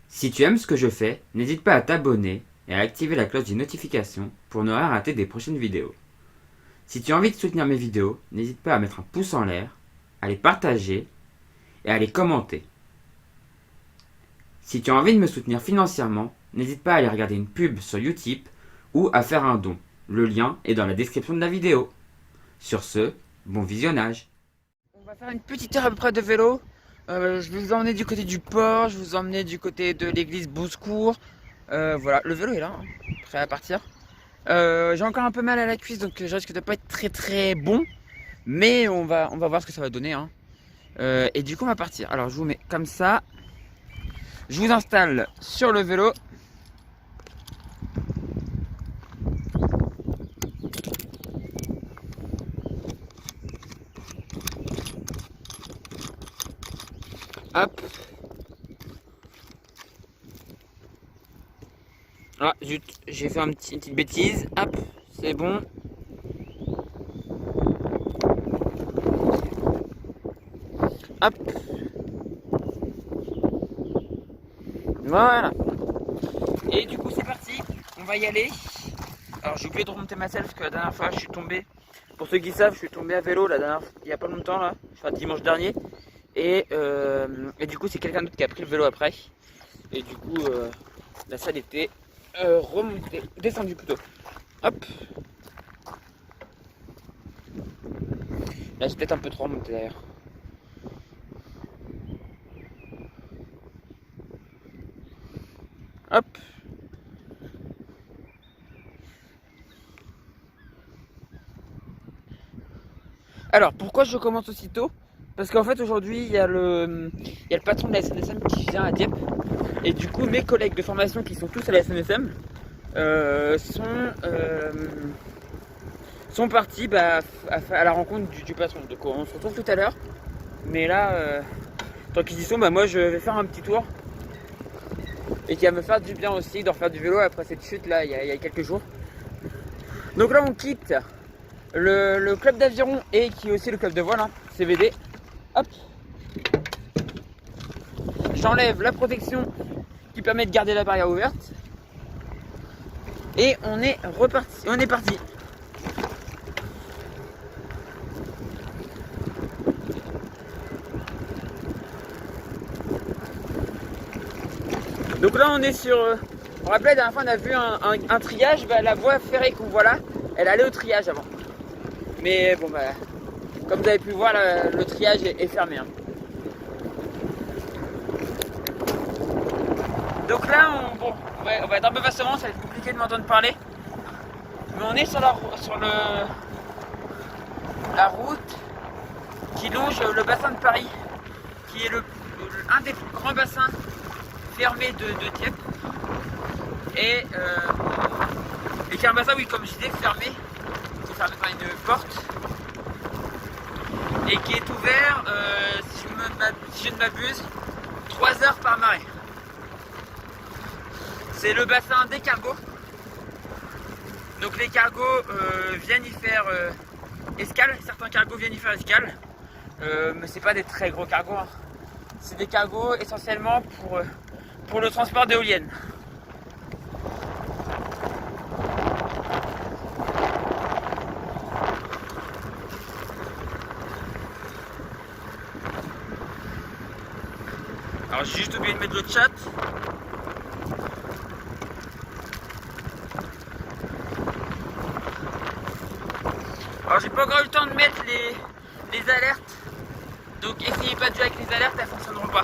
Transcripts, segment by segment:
Si tu aimes ce que je fais, n'hésite pas à t'abonner et à activer la cloche des notifications pour ne rien rater des prochaines vidéos. Si tu as envie de soutenir mes vidéos, n'hésite pas à mettre un pouce en l'air, à les partager et à les commenter. Si tu as envie de me soutenir financièrement, n'hésite pas à aller regarder une pub sur Utip ou à faire un don. Le lien est dans la description de la vidéo. Sur ce, bon visionnage. On va faire une petite heure à peu près de vélo. Je vais vous emmener du côté du port, je vais vous emmener du côté de l'église Bouscourt. Voilà, le vélo est là, hein, prêt à partir. J'ai encore un peu mal à la cuisse, donc je risque de pas être très très bon. Mais on va voir ce que ça va donner, hein. Et du coup on va partir. Alors je vous mets comme ça. Je vous installe sur le vélo. Hop. Ah zut, j'ai fait une petite bêtise. Hop, c'est bon. Hop. Voilà. Et du coup c'est parti, on va y aller. Alors j'ai oublié de remonter ma selle parce que la dernière fois je suis tombé. Pour ceux qui savent, je suis tombé à vélo il y a pas longtemps là, enfin dimanche dernier. Et du coup c'est quelqu'un d'autre qui a pris le vélo après. Et du coup la selle était remontée, descendue plutôt. Hop. Là j'ai peut-être un peu trop remonté d'ailleurs. Hop. Alors pourquoi je commence aussitôt? Parce qu'en fait aujourd'hui il y a le patron de la SNSM qui vient à Dieppe. Et du coup mes collègues de formation qui sont tous à la SNSM sont partis à la rencontre du patron. Donc on se retrouve tout à l'heure. Mais là, tant qu'ils y sont, moi je vais faire un petit tour. Et qui va me faire du bien aussi de refaire du vélo après cette chute là il y a quelques jours. Donc là on quitte le club d'aviron et qui est aussi le club de voile, hein, CVD. Hop. J'enlève la protection qui permet de garder la barrière ouverte. Et on est reparti. On est parti. Donc là on est sur... on rappelle, la dernière fois on a vu un triage, la voie ferrée qu'on voit là, elle allait au triage avant. Mais bon comme vous avez pu le voir, le triage est fermé, hein. Donc là on va être un peu facilement, ça va être compliqué de m'entendre parler. Mais on est sur la route qui longe le bassin de Paris, qui est un des plus grands bassins fermés de Dieppe. Et qui est un bassin, oui, comme je disais, fermé, qui est fermé par une porte. Et qui est ouvert, si je ne m'abuse, 3 heures par marée. C'est le bassin des cargos. Donc les cargos viennent y faire escale, certains cargos viennent y faire escale. Mais c'est pas des très gros cargos, hein. C'est des cargos essentiellement pour le transport d'éoliennes. Alors j'ai juste oublié de mettre le chat. Alors j'ai pas encore eu le temps de mettre les alertes. Donc essayez pas de jouer avec les alertes, elles fonctionneront pas.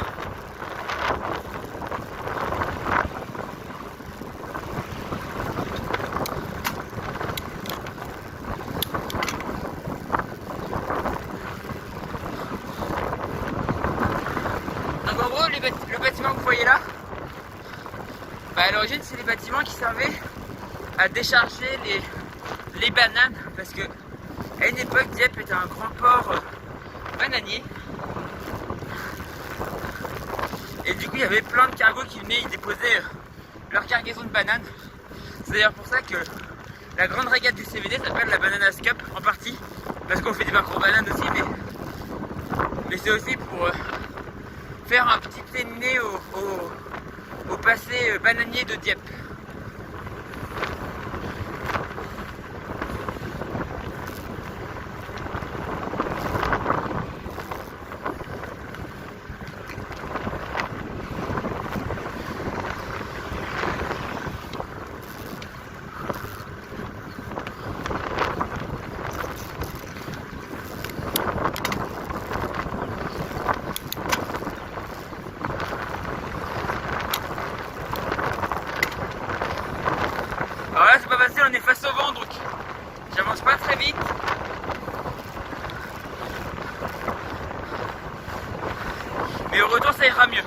Donc en gros le bâtiment que vous voyez là, à l'origine c'est les bâtiments qui servaient à décharger les bananes, parce que à une époque Dieppe était un grand port bananier. Et du coup il y avait plein de cargos qui venaient y déposer leur cargaison de bananes. C'est d'ailleurs pour ça que la grande régate du CVD s'appelle la Bananas Cup en partie, parce qu'on fait des parcours bananes aussi, mais c'est aussi pour faire un petit pied de nez aux passer bananier de Dieppe. Alors là c'est pas facile, on est face au vent donc j'avance pas très vite. Mais au retour ça ira mieux.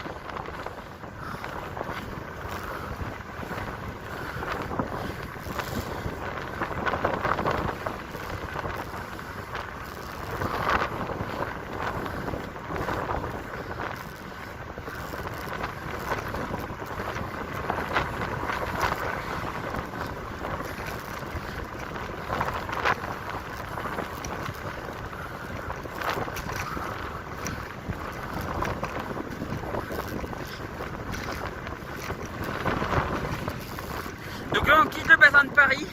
Donc là on quitte le bassin de Paris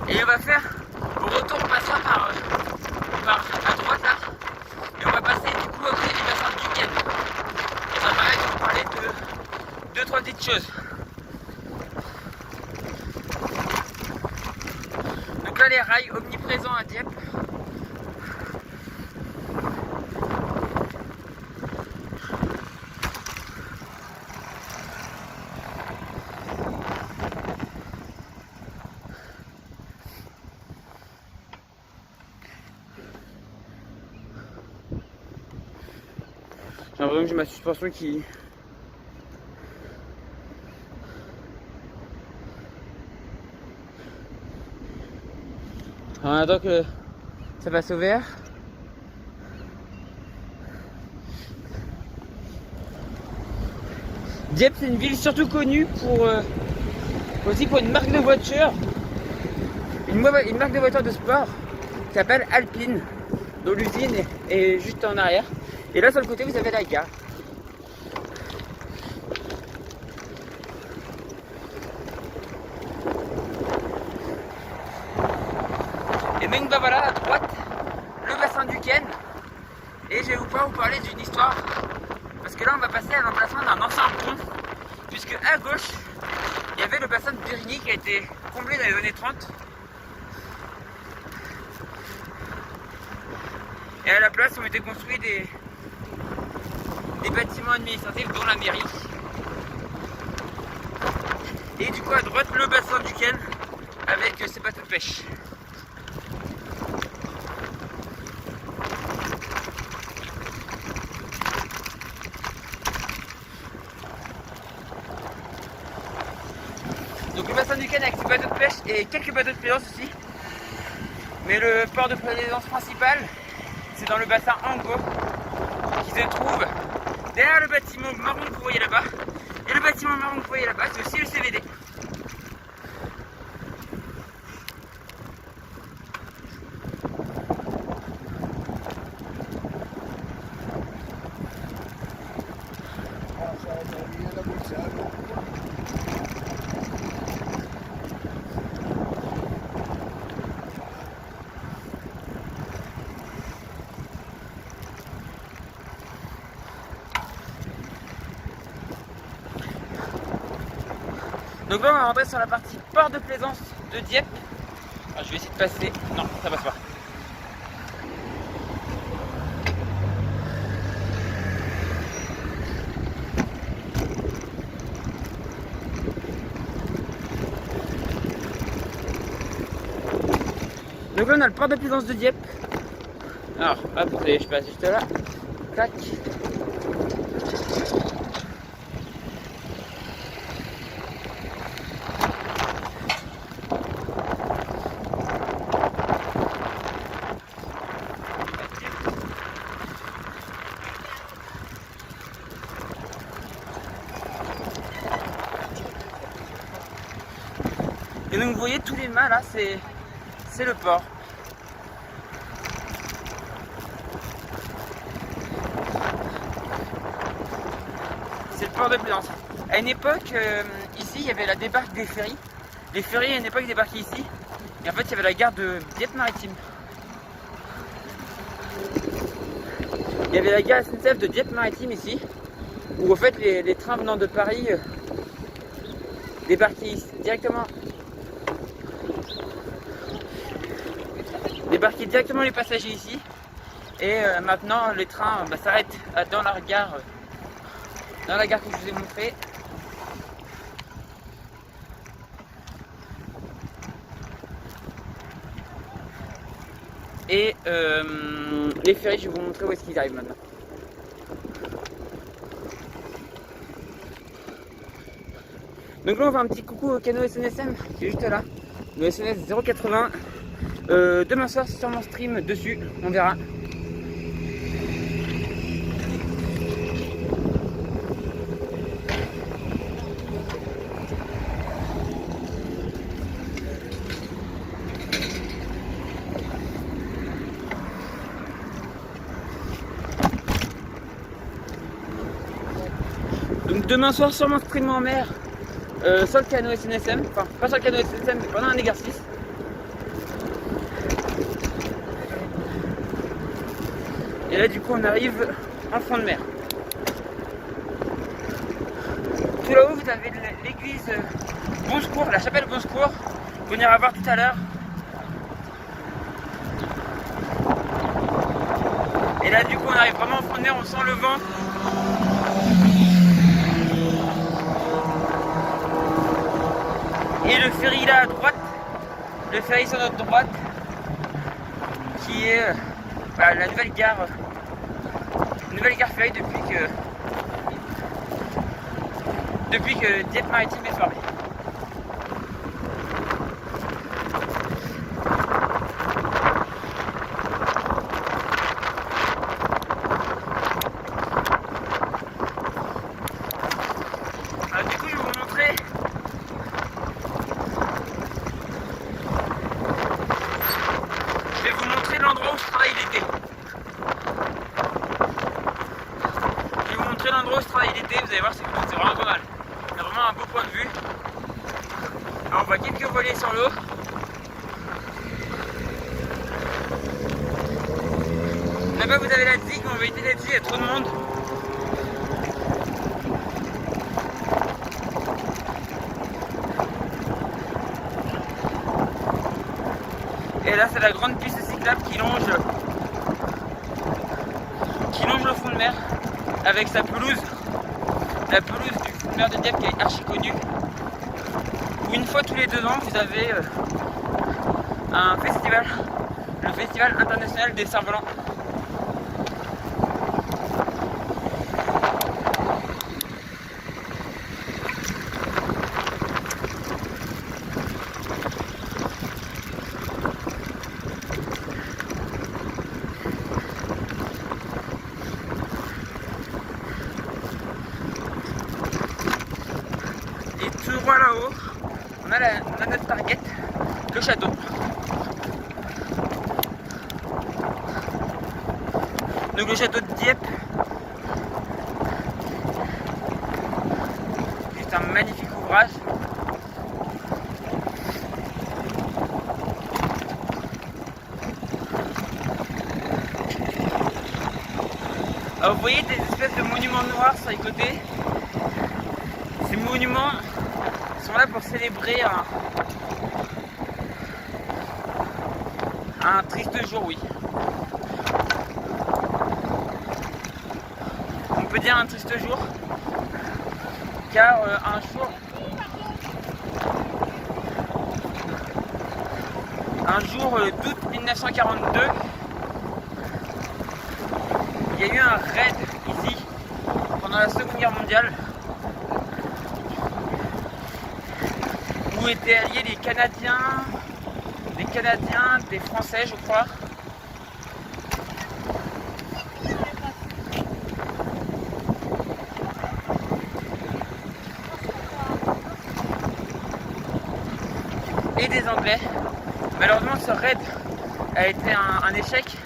et on va faire, au retour on passera par à droite là et on va passer du coup au pied du bassin de Duquesne. Et ça pareil je vais vous parler de 2-3 petites choses. Donc là les rails omniprésents à Dieppe. J'ai l'impression que j'ai ma suspension qui... On attend que ça passe au vert. Dieppe c'est une ville surtout connue pour aussi pour une marque de voiture. Une marque de voiture de sport qui s'appelle Alpine, dont l'usine est juste en arrière. Et là sur le côté vous avez la gare. Et même bah voilà à droite, le bassin du Ken. Et je vais vous parler d'une histoire. Parce que là on va passer à l'emplacement d'un ancien pont. Puisque à gauche, il y avait le bassin de Périgny qui a été comblé dans les années 30. Et à la place ont été construits des bâtiments administratifs dont la mairie. Et du coup à droite le bassin du Ken avec ses bateaux de pêche. Donc le bassin du Ken avec ses bateaux de pêche et quelques bateaux de plaisance aussi. Mais le port de plaisance principal c'est dans le bassin Angot qui se trouve derrière le bâtiment marron que vous voyez là-bas. Et le bâtiment marron que vous voyez là-bas, c'est aussi le CVD. Donc là on va rentrer sur la partie port de plaisance de Dieppe. Alors, je vais essayer de passer. Non, ça passe pas. Donc là on a le port de plaisance de Dieppe. Alors hop, je passe juste là. Tac. Et donc vous voyez tous les mâts là, c'est le port. C'est le port de plaisance. À une époque, ici, il y avait la débarque des ferries. Les ferries, à une époque, débarquaient ici. Et en fait, il y avait la gare de Dieppe-Maritime. Il y avait la gare SNCF de Dieppe-Maritime ici, où en fait, les trains venant de Paris débarquaient ici, directement les passagers ici. Et maintenant, les trains s'arrêtent dans la gare que je vous ai montré. Et les ferries, je vais vous montrer où est-ce qu'ils arrivent maintenant. Donc là, on fait un petit coucou au canot SNSM qui est juste là. Le SNS 080. Demain soir, sur mon stream dessus, on verra. Donc demain soir sur mon stream en mer, sur le canot SNSM, enfin pas sur le canot SNSM mais pendant un exercice. Et là du coup on arrive en fond de mer. Tout là-haut vous avez l'église Bon Secours, la chapelle Bon Secours, qu'on ira voir tout à l'heure. Et là du coup on arrive vraiment en fond de mer, on sent le vent. Et le ferry là à droite, le ferry sur notre droite, qui est la nouvelle gare ferry depuis que Dieppe-Maritime est fermé. Alors, du coup, je vais vous montrer. L'endroit où je travaille l'été. Je vais vous montrer l'endroit où je travaille l'été, vous allez voir, c'est vraiment pas mal. Il y a vraiment un beau point de vue. Alors on voit quelques volets sur l'eau. Là-bas vous avez la digue, on va éviter la digue, il y a trop de monde. Et là c'est la grande piste cyclable qui longe le fond de mer avec sa pelouse, la pelouse du fond de mer de Dieppe qui est archi connue. Où une fois tous les 2 ans vous avez un festival, le Festival international des cerfs-volants. Et tout droit là-haut, on a notre target, le château. Donc le château de Dieppe, c'est un magnifique ouvrage. Alors vous voyez des espèces de monuments noirs sur les côtés. Ces monuments sont là pour célébrer un triste jour, oui. On peut dire un triste jour, car un jour d'août 1942, il y a eu un raid ici pendant la Seconde Guerre mondiale où étaient alliés les Canadiens, des Français je crois. Et des Anglais. Malheureusement ce raid a été un échec,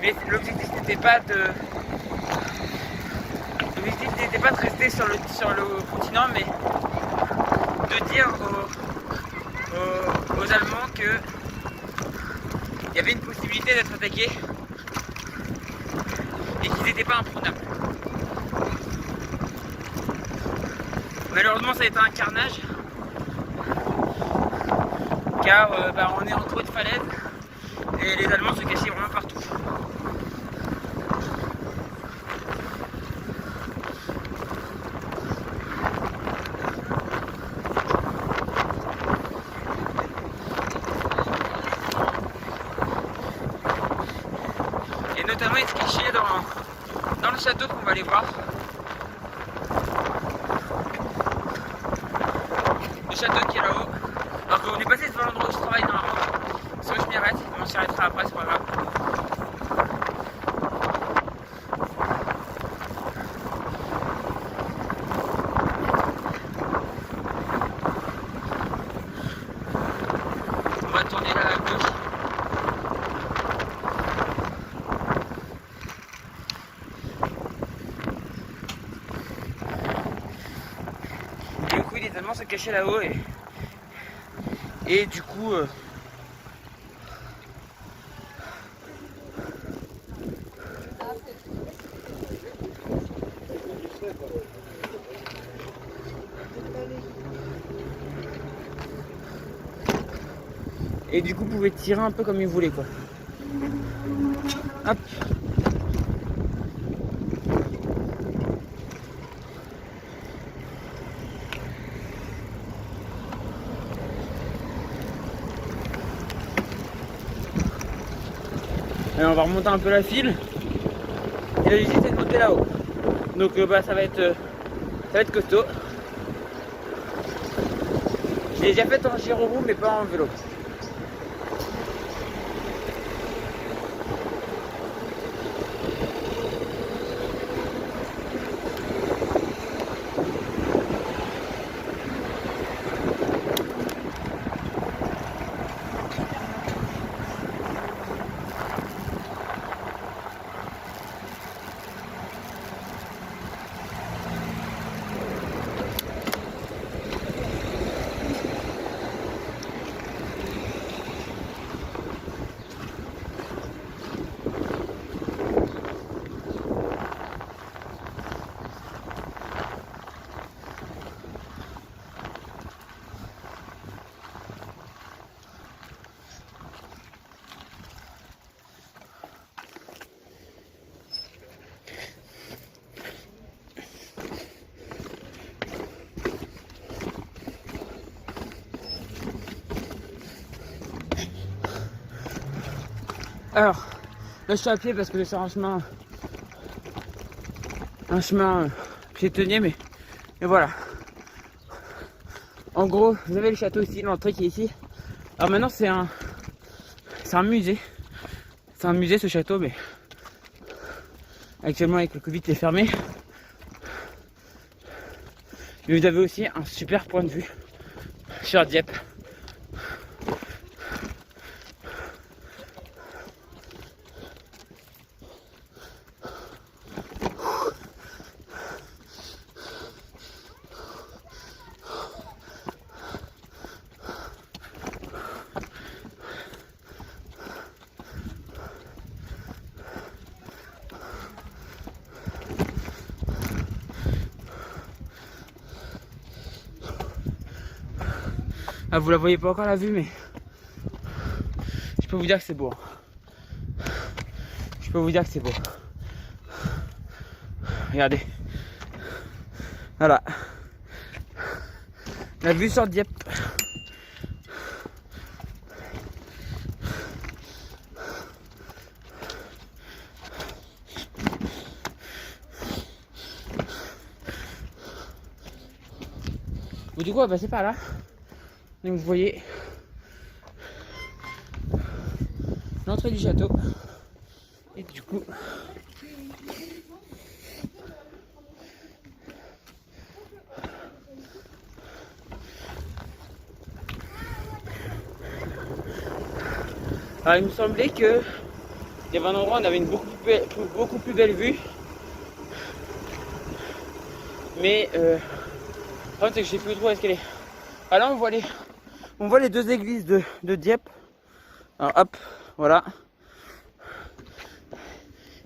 mais l'objectif n'était pas c'était pas de rester sur le continent, mais de dire aux Allemands que il y avait une possibilité d'être attaqués et qu'ils n'étaient pas imprenables. Malheureusement, ça a été un carnage car on est entouré de falaises et les Allemands se cachaient vraiment partout. Et notamment ils se cachaient dans le château qu'on va aller voir. Le château qui est là-haut. Alors qu'on est passé devant l'endroit où je travaille normalement. Soit je m'y arrête, on s'y arrêtera après, c'est pas grave. On va tourner là à gauche. Du coup les Allemands se cachaient là-haut et du coup pouvaient tirer un peu comme ils voulaient quoi. Hop. Et on va remonter un peu la file. Et là j'essaie de monter là-haut. Donc ça va être costaud. J'ai déjà fait en gyroroue mais pas en vélo. Alors, là je suis à pied parce que je suis sur un chemin piétonnier, mais voilà. En gros, vous avez le château ici, l'entrée qui est ici. Alors maintenant c'est un musée. C'est un musée ce château, mais actuellement avec le Covid il est fermé. Mais vous avez aussi un super point de vue sur Dieppe. Ah, vous la voyez pas encore la vue, mais je peux vous dire que c'est beau. Je peux vous dire que c'est beau. Regardez. Voilà. La vue sur Dieppe. Bon, du coup, on va passer par là. Donc, vous voyez l'entrée du château. Et du coup, alors, il me semblait que il y avait un endroit où on avait une beaucoup plus belle vue. Mais le problème c'est que je sais plus trop où est-ce qu'elle est. Ah là on voit les deux églises de Dieppe. Alors hop, voilà.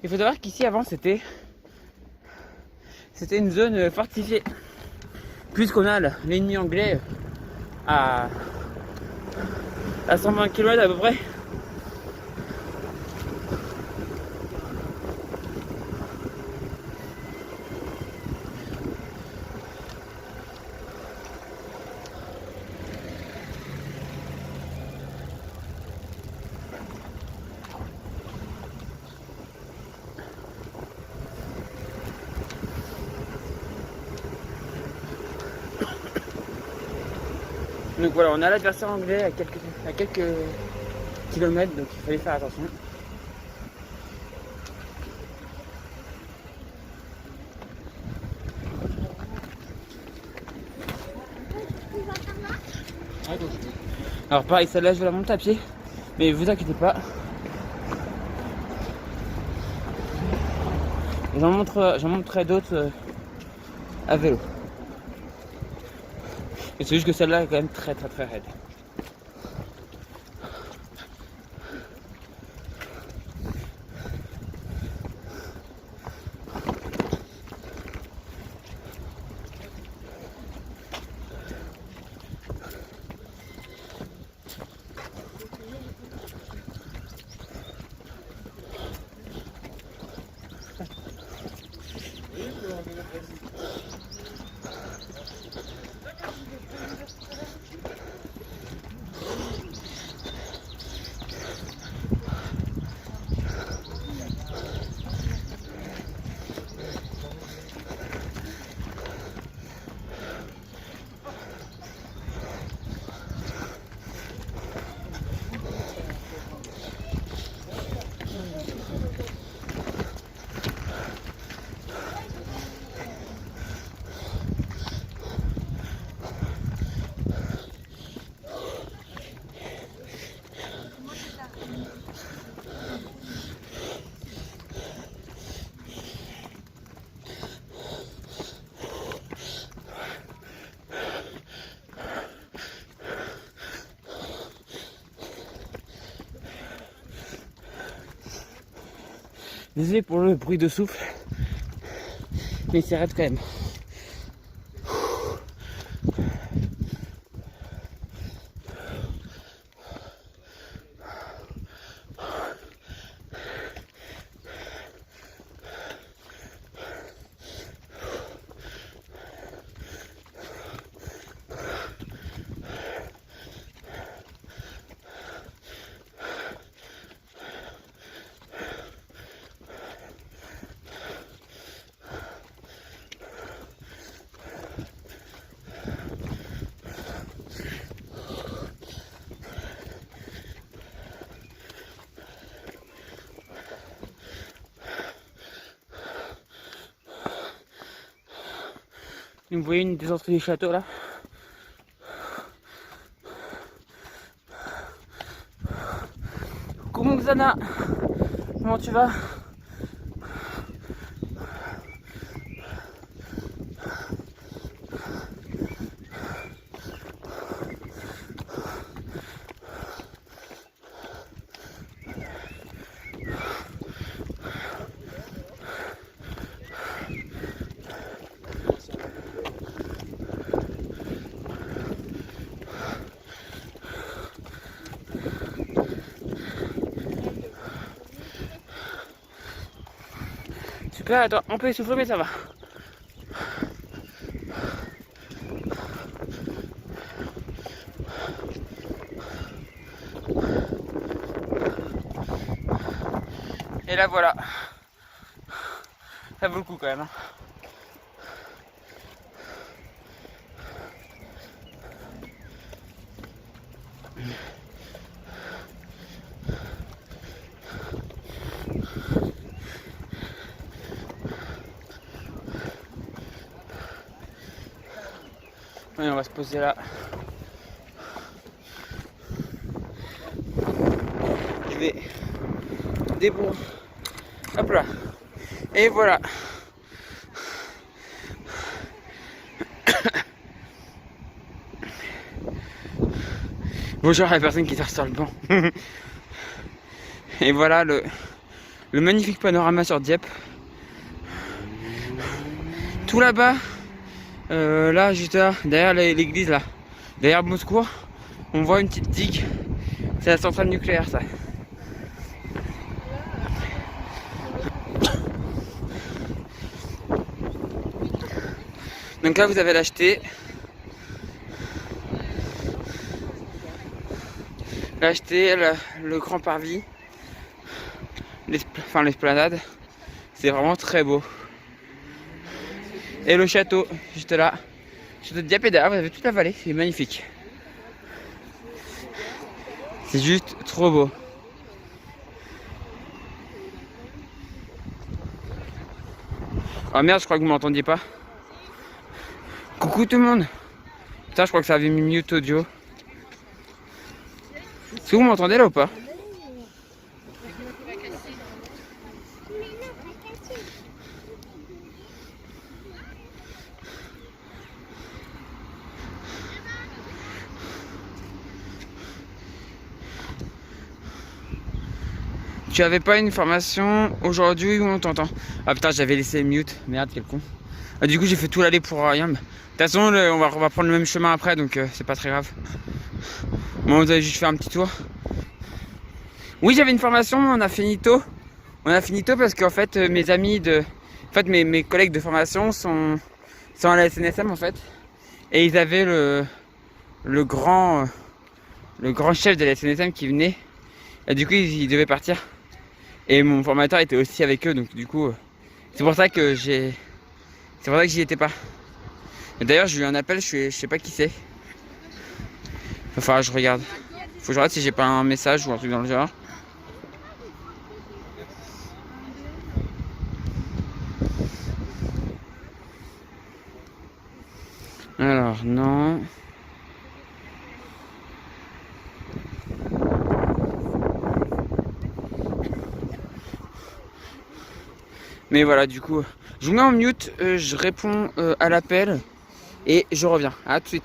Il faut savoir qu'ici avant c'était une zone fortifiée. Puisqu'on a l'ennemi anglais à 120 km à peu près. Donc voilà, on a l'adversaire anglais à quelques kilomètres, donc il fallait faire attention. Alors pareil, celle-là je vais la monter à pied, mais vous inquiétez pas. J'en montrerai d'autres à vélo. Et c'est juste que celle-là est quand même très raide. Désolé pour le bruit de souffle, mais c'est raide quand même. Vous voyez une des entrées du château là. Coucou Xana, comment tu vas? Super, attends, on peut essouffler mais ça va. Et là voilà. Ça vaut le coup quand même. Allez, on va se poser là. Je vais débrouiller. Hop là. Et voilà. Bonjour à la personne qui est sur le banc. Et voilà le magnifique panorama sur Dieppe. Tout là-bas, là juste là, derrière l'église là, derrière Moscow, on voit une petite digue. C'est la centrale nucléaire ça. Donc là vous avez l'acheté. Le grand parvis, l'esplanade, c'est vraiment très beau. Et le château, juste là, le château de Dieppe, vous avez toute la vallée, c'est magnifique. C'est juste trop beau. Oh merde, je crois que vous m'entendiez pas. Coucou tout le monde. Putain, je crois que ça avait mis mute audio. Est-ce que vous m'entendez là ou pas? Tu avais pas une formation aujourd'hui où on t'entend? Ah putain, j'avais laissé mute. Merde, quel con. Ah, du coup, j'ai fait tout l'aller pour rien. De toute façon, on va prendre le même chemin après, donc c'est pas très grave. Bon, vous avez juste fait un petit tour. Oui, j'avais une formation, mais on a fini tôt. On a fini tôt parce qu'en fait, mes amis mes collègues de formation sont à la SNSM en fait. Et ils avaient le grand chef de la SNSM qui venait. Et du coup, ils devaient partir. Et mon formateur était aussi avec eux, donc du coup, c'est pour ça que j'y étais pas. D'ailleurs, j'ai eu un appel, je sais pas qui c'est. Il va falloir que je regarde. Faut que je regarde si j'ai pas un message ou un truc dans le genre. Alors, non. Mais voilà, du coup, je vous mets en mute, je réponds à l'appel et je reviens. À tout de suite.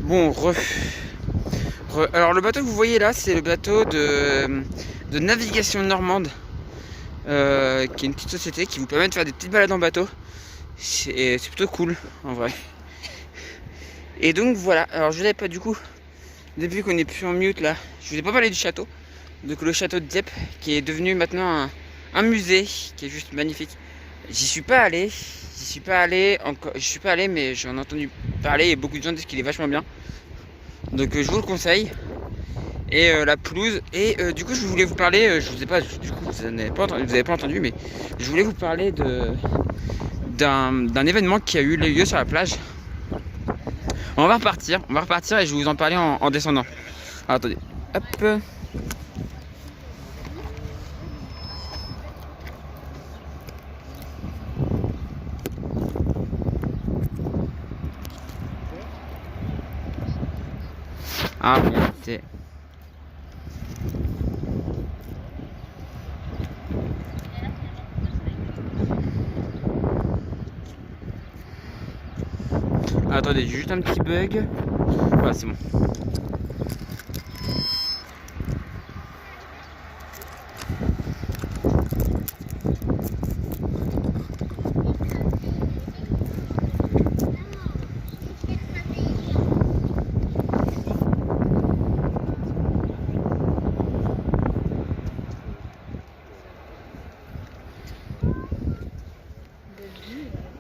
Bon, alors le bateau que vous voyez là, c'est le bateau de navigation normande, qui est une petite société qui vous permet de faire des petites balades en bateau. C'est plutôt cool en vrai. Et donc voilà, alors je vous avais pas du coup, depuis qu'on est plus en mute là, je vous ai pas parlé du château. Donc le château de Dieppe qui est devenu maintenant un musée qui est juste magnifique. J'y suis pas allé encore, j'y suis pas allé mais j'en ai entendu parler et beaucoup de gens disent qu'il est vachement bien. Donc je vous le conseille. Et la pelouse. Et du coup je voulais vous parler, je vous ai pas, du coup vous avez pas entendu, mais je voulais vous parler d'un événement qui a eu lieu sur la plage. On va repartir et je vais vous en parler en descendant. Alors, attendez, hop. Ah, c'est... Attendez, j'ai juste un petit bug. Voilà, c'est bon.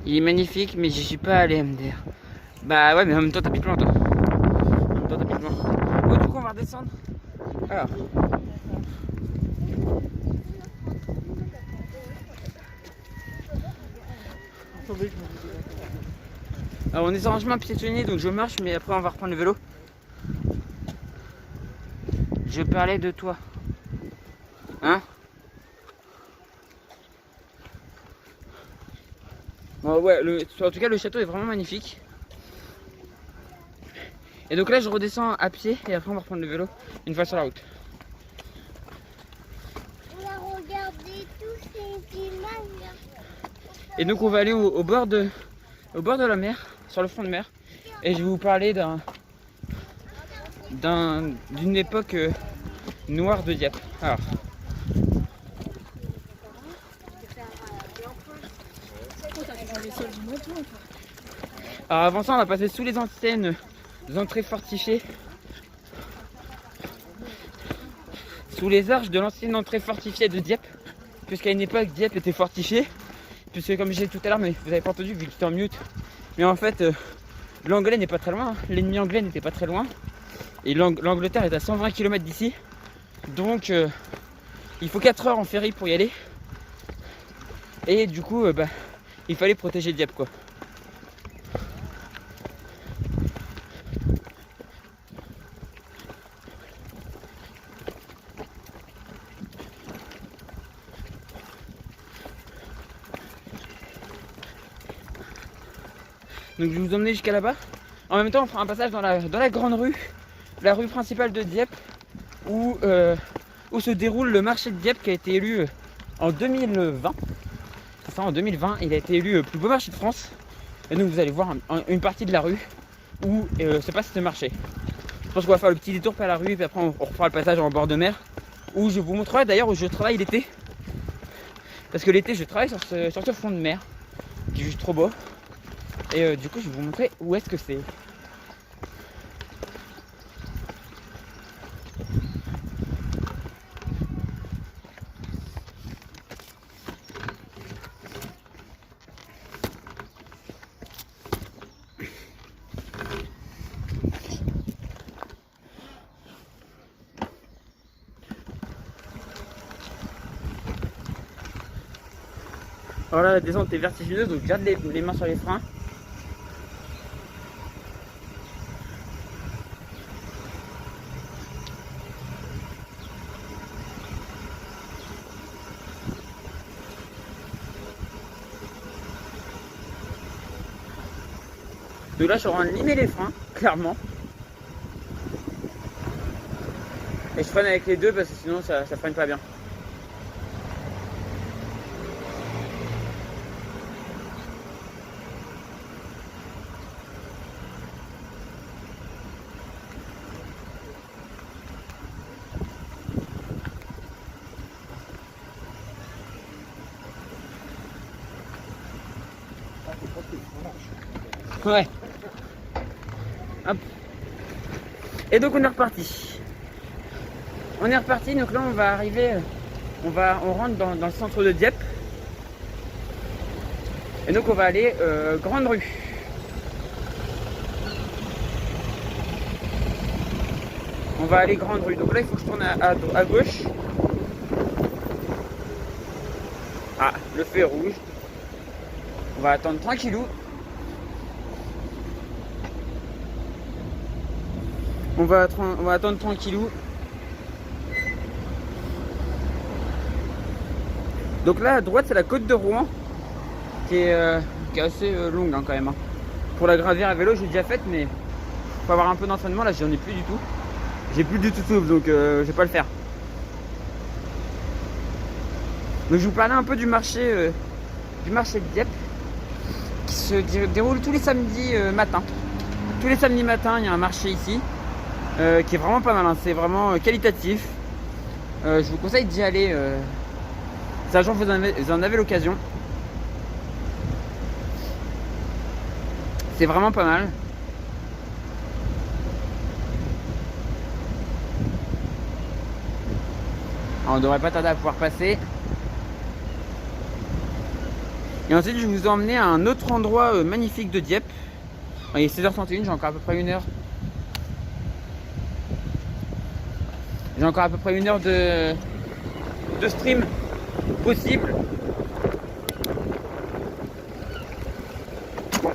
Il est magnifique, mais j'y suis pas allé, MDR. Bah ouais, mais en même temps, t'habites loin, toi. En même temps, t'habites loin. Bon, du coup, on va redescendre. Alors. Alors, on est sur un chemin piétonnier, donc je marche, mais après, on va reprendre le vélo. Je parlais de toi. Hein? Bon, ouais, en tout cas, le château est vraiment magnifique. Et donc là, je redescends à pied et après, on va reprendre le vélo une fois sur la route. On a regardé tous ces images. Et donc, on va aller au bord de la mer, sur le front de mer. Et je vais vous parler d'une époque noire de Dieppe. Alors avant ça, on va passer sous les anciennes entrées fortifiées. Sous les arches de l'ancienne entrée fortifiée de Dieppe. Puisqu'à une époque, Dieppe était fortifiée. Puisque comme j'ai dit tout à l'heure, mais vous n'avez pas entendu vu que j'étais en mute. Mais en fait, l'anglais n'est pas très loin. L'ennemi anglais n'était pas très loin. Et l'Angleterre est à 120 km d'ici. Donc il faut 4 heures en ferry pour y aller. Et du coup, il fallait protéger Dieppe, quoi. Donc je vais vous emmener jusqu'à là-bas. En même temps, on fera un passage dans la grande rue, la rue principale de Dieppe, où se déroule le marché de Dieppe qui a été élu en 2020. Enfin, en 2020, il a été élu plus beau marché de France. Et donc vous allez voir une partie de la rue où se passe ce marché. Je pense qu'on va faire le petit détour par la rue et puis après on refera le passage en bord de mer où je vous montrerai d'ailleurs où je travaille l'été. Parce que l'été je travaille sur ce front de mer qui est juste trop beau. Et du coup je vais vous montrer où est-ce que c'est. Alors là la descente est vertigineuse donc garde les mains sur les freins. Donc là je suis en train de limer les freins, clairement. Et je freine avec les deux parce que sinon ça freine pas bien. Ouais. Hop. Et donc on est reparti. Donc là on va arriver, on rentre dans le centre de Dieppe. Et donc on va aller grande rue. On va aller grande rue. Donc là il faut que je tourne à gauche. Ah, le feu est rouge. On va attendre tranquillou. On va attendre tranquillou. Donc là à droite c'est la côte de Rouen qui est assez longue quand même. Pour la gravir à vélo j'ai déjà faite mais faut avoir un peu d'entraînement. Là j'en ai plus du tout. J'ai plus du tout souffle donc je vais pas le faire. Donc je vous parlais un peu du marché de Dieppe qui se déroule tous les samedis matin. tous les samedis matins, il y a un marché ici qui est vraiment pas mal, hein. C'est vraiment qualitatif. Je vous conseille d'y aller. Sachant que vous en avez l'occasion. C'est vraiment pas mal. Alors, on devrait pas tarder à pouvoir passer. Et ensuite, je vais vous emmener à un autre endroit magnifique de Dieppe. Il est 16h31, j'ai encore à peu près 1 heure. J'ai encore à peu près 1 heure de stream possible. Bon.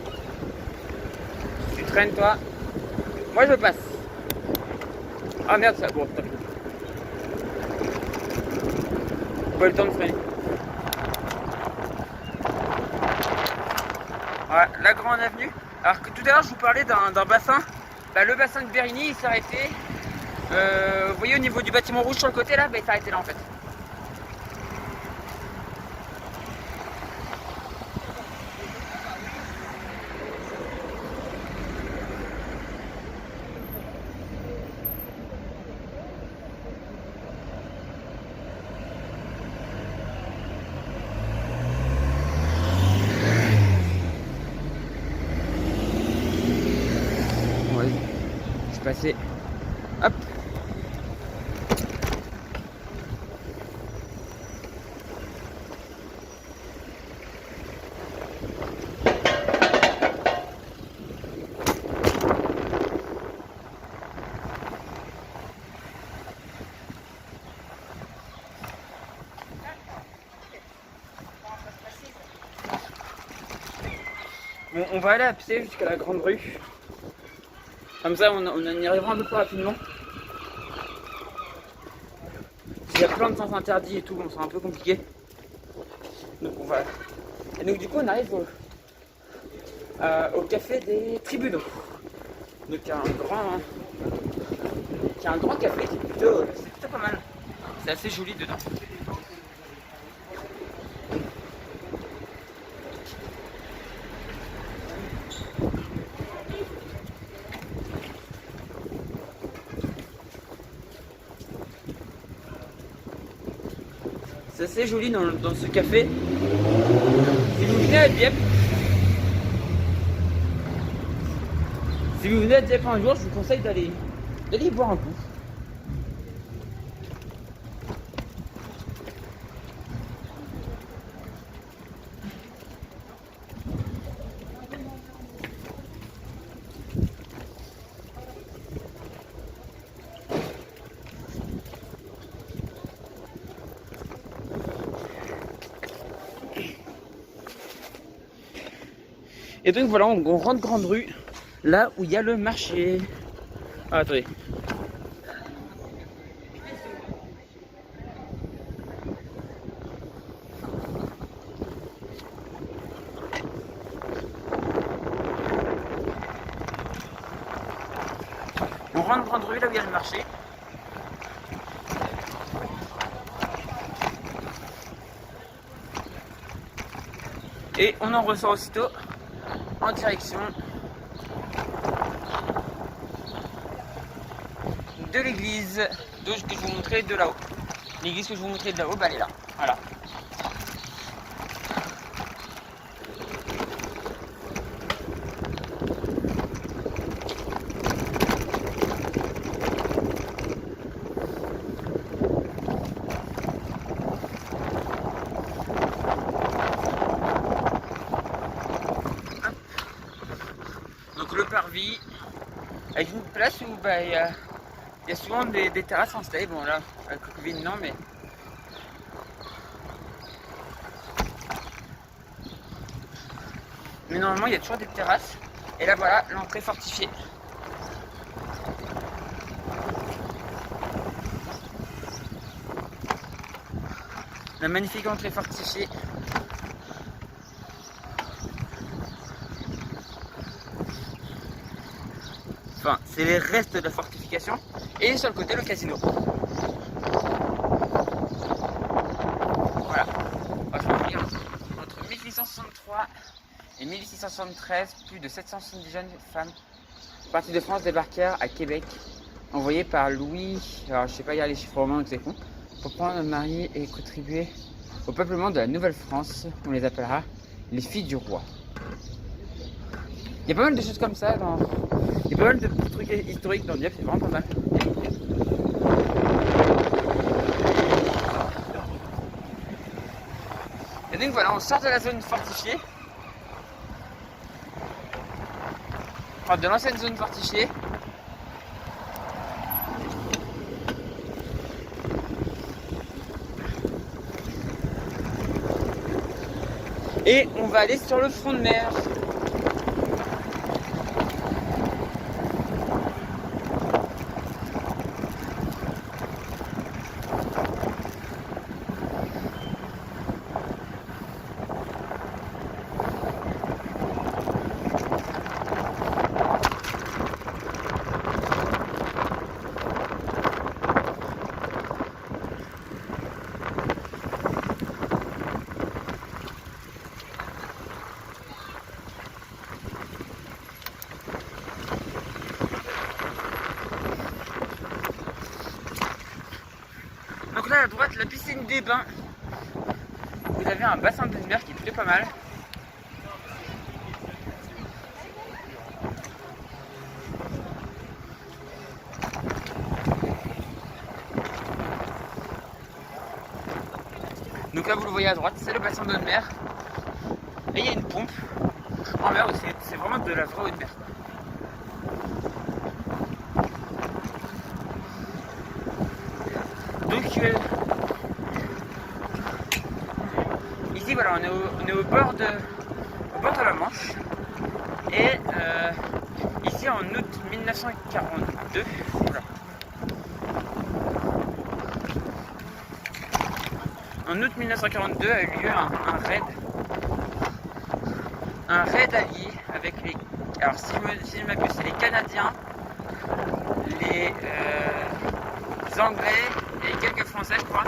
Tu traînes toi. Moi je passe. Ah merde ça. Bon, tant pis. Pas le temps de freiner. Voilà, la grande avenue. Alors que tout à l'heure je vous parlais d'un bassin. Bah, le bassin de Bérigny il s'est arrêté. Vous voyez au niveau du bâtiment rouge sur le côté là, bah, il s'est arrêté là en fait. Bon, vas-y. Je suis passé. Hop. Bon, on va aller à pied jusqu'à la grande rue. Comme ça, on y arrivera un peu plus rapidement. Il y a plein de sens interdits et tout, bon, c'est un peu compliqué. Donc on va. Et donc du coup, on arrive au café des Tribunaux. Donc il y a un grand café qui est plutôt pas mal. C'est assez joli dedans. C'est assez joli dans ce café. Si vous venez à Dieppe, un jour, je vous conseille d'aller y boire un coup. Et donc voilà, on rentre grande rue, là où il y a le marché. Ah, attendez. On rentre grande rue, là où il y a le marché. Et on en ressort aussitôt en direction de l'église que je vous montrais de là-haut. L'église que je vous montrais de là-haut, bah, elle est là. Voilà. Donc le parvis, avec une place où bah, il y a souvent des terrasses installées. Bon là, avec le Covid non, mais normalement il y a toujours des terrasses. Et là voilà, l'entrée fortifiée. La magnifique entrée fortifiée. Enfin, c'est les restes de la fortification. Et sur le côté, le casino. Voilà. Franchement, entre 1663 et 1673, plus de 770 jeunes femmes partis de France débarquèrent à Québec, envoyés par Louis, alors je sais pas lire les chiffres romains, c'est con, pour prendre mari et contribuer au peuplement de la Nouvelle-France. On les appellera les filles du roi. Il y a pas mal de choses comme ça dans... Il y a pas mal de petits trucs historiques dans Dieppe, c'est vraiment pas mal. Et donc voilà, on sort de la zone fortifiée. Enfin, de l'ancienne zone fortifiée. Et on va aller sur le front de mer. Donc là à droite, la piscine des bains. Vous avez un bassin de mer qui est plutôt pas mal. Donc là vous le voyez à droite, c'est le bassin de mer. Et il y a une pompe en mer aussi, c'est vraiment de la vraie eau de mer. Donc ici voilà, on est au bord de la Manche. Et ici en août 1942, voilà. En août 1942 a eu lieu un raid allié avec les... Alors si je ne m'abuse, c'est les Canadiens, les Anglais et quelques Français je crois.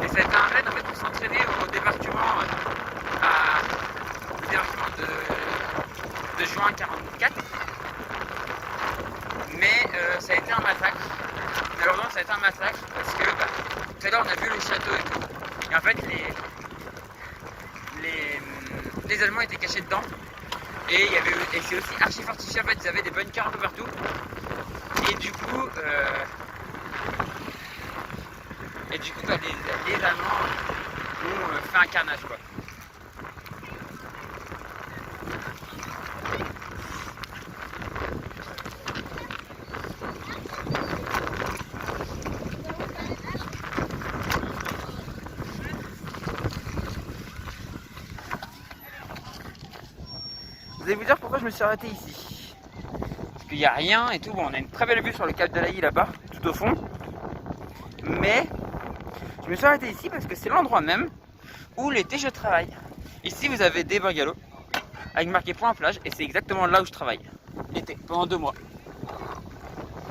Et ça a été un raid en fait pour s'entraîner au débarquement de juin 1944. Mais ça a été un massacre. Malheureusement ça a été un massacre parce que tout à l'heure on a vu le château et tout. Et en fait les Allemands étaient cachés dedans. Et c'est aussi archi fortifié, en fait ils avaient des bunkers un peu partout. Et du coup les Allemands ont fait un carnage quoi. Vous allez vous dire pourquoi je me suis arrêté ici. Parce qu'il n'y a rien et tout. Bon, on a une très belle vue sur le cap de l'Aïe là-bas, tout au fond. Mais je me suis arrêté ici parce que c'est l'endroit même où l'été je travaille. Ici vous avez des bungalows avec marqué point plage et c'est exactement là où je travaille. L'été, pendant 2 mois.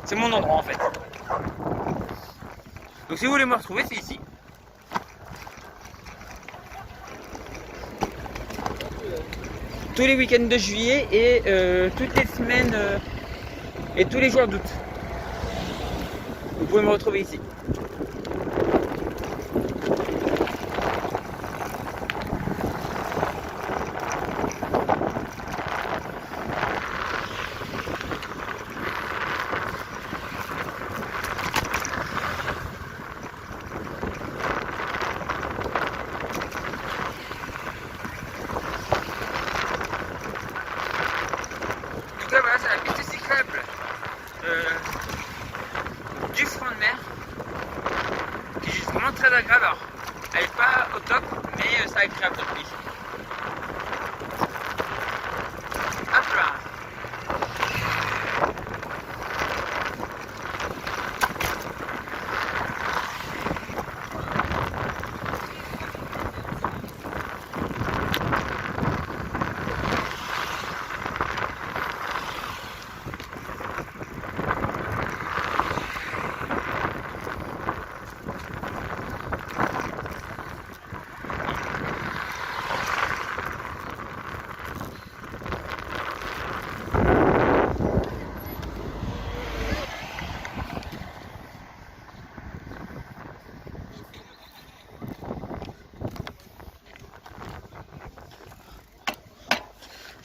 C'est mon endroit en fait. Donc si vous voulez me retrouver, c'est ici. Tous les week-ends de juillet et toutes les semaines et tous les jours d'août. Vous pouvez me retrouver ici. Donc là voilà, c'est la piste cyclable du front de mer qui est vraiment très agréable. Alors, elle n'est pas au top, mais c'est agréable de plus. Hop là.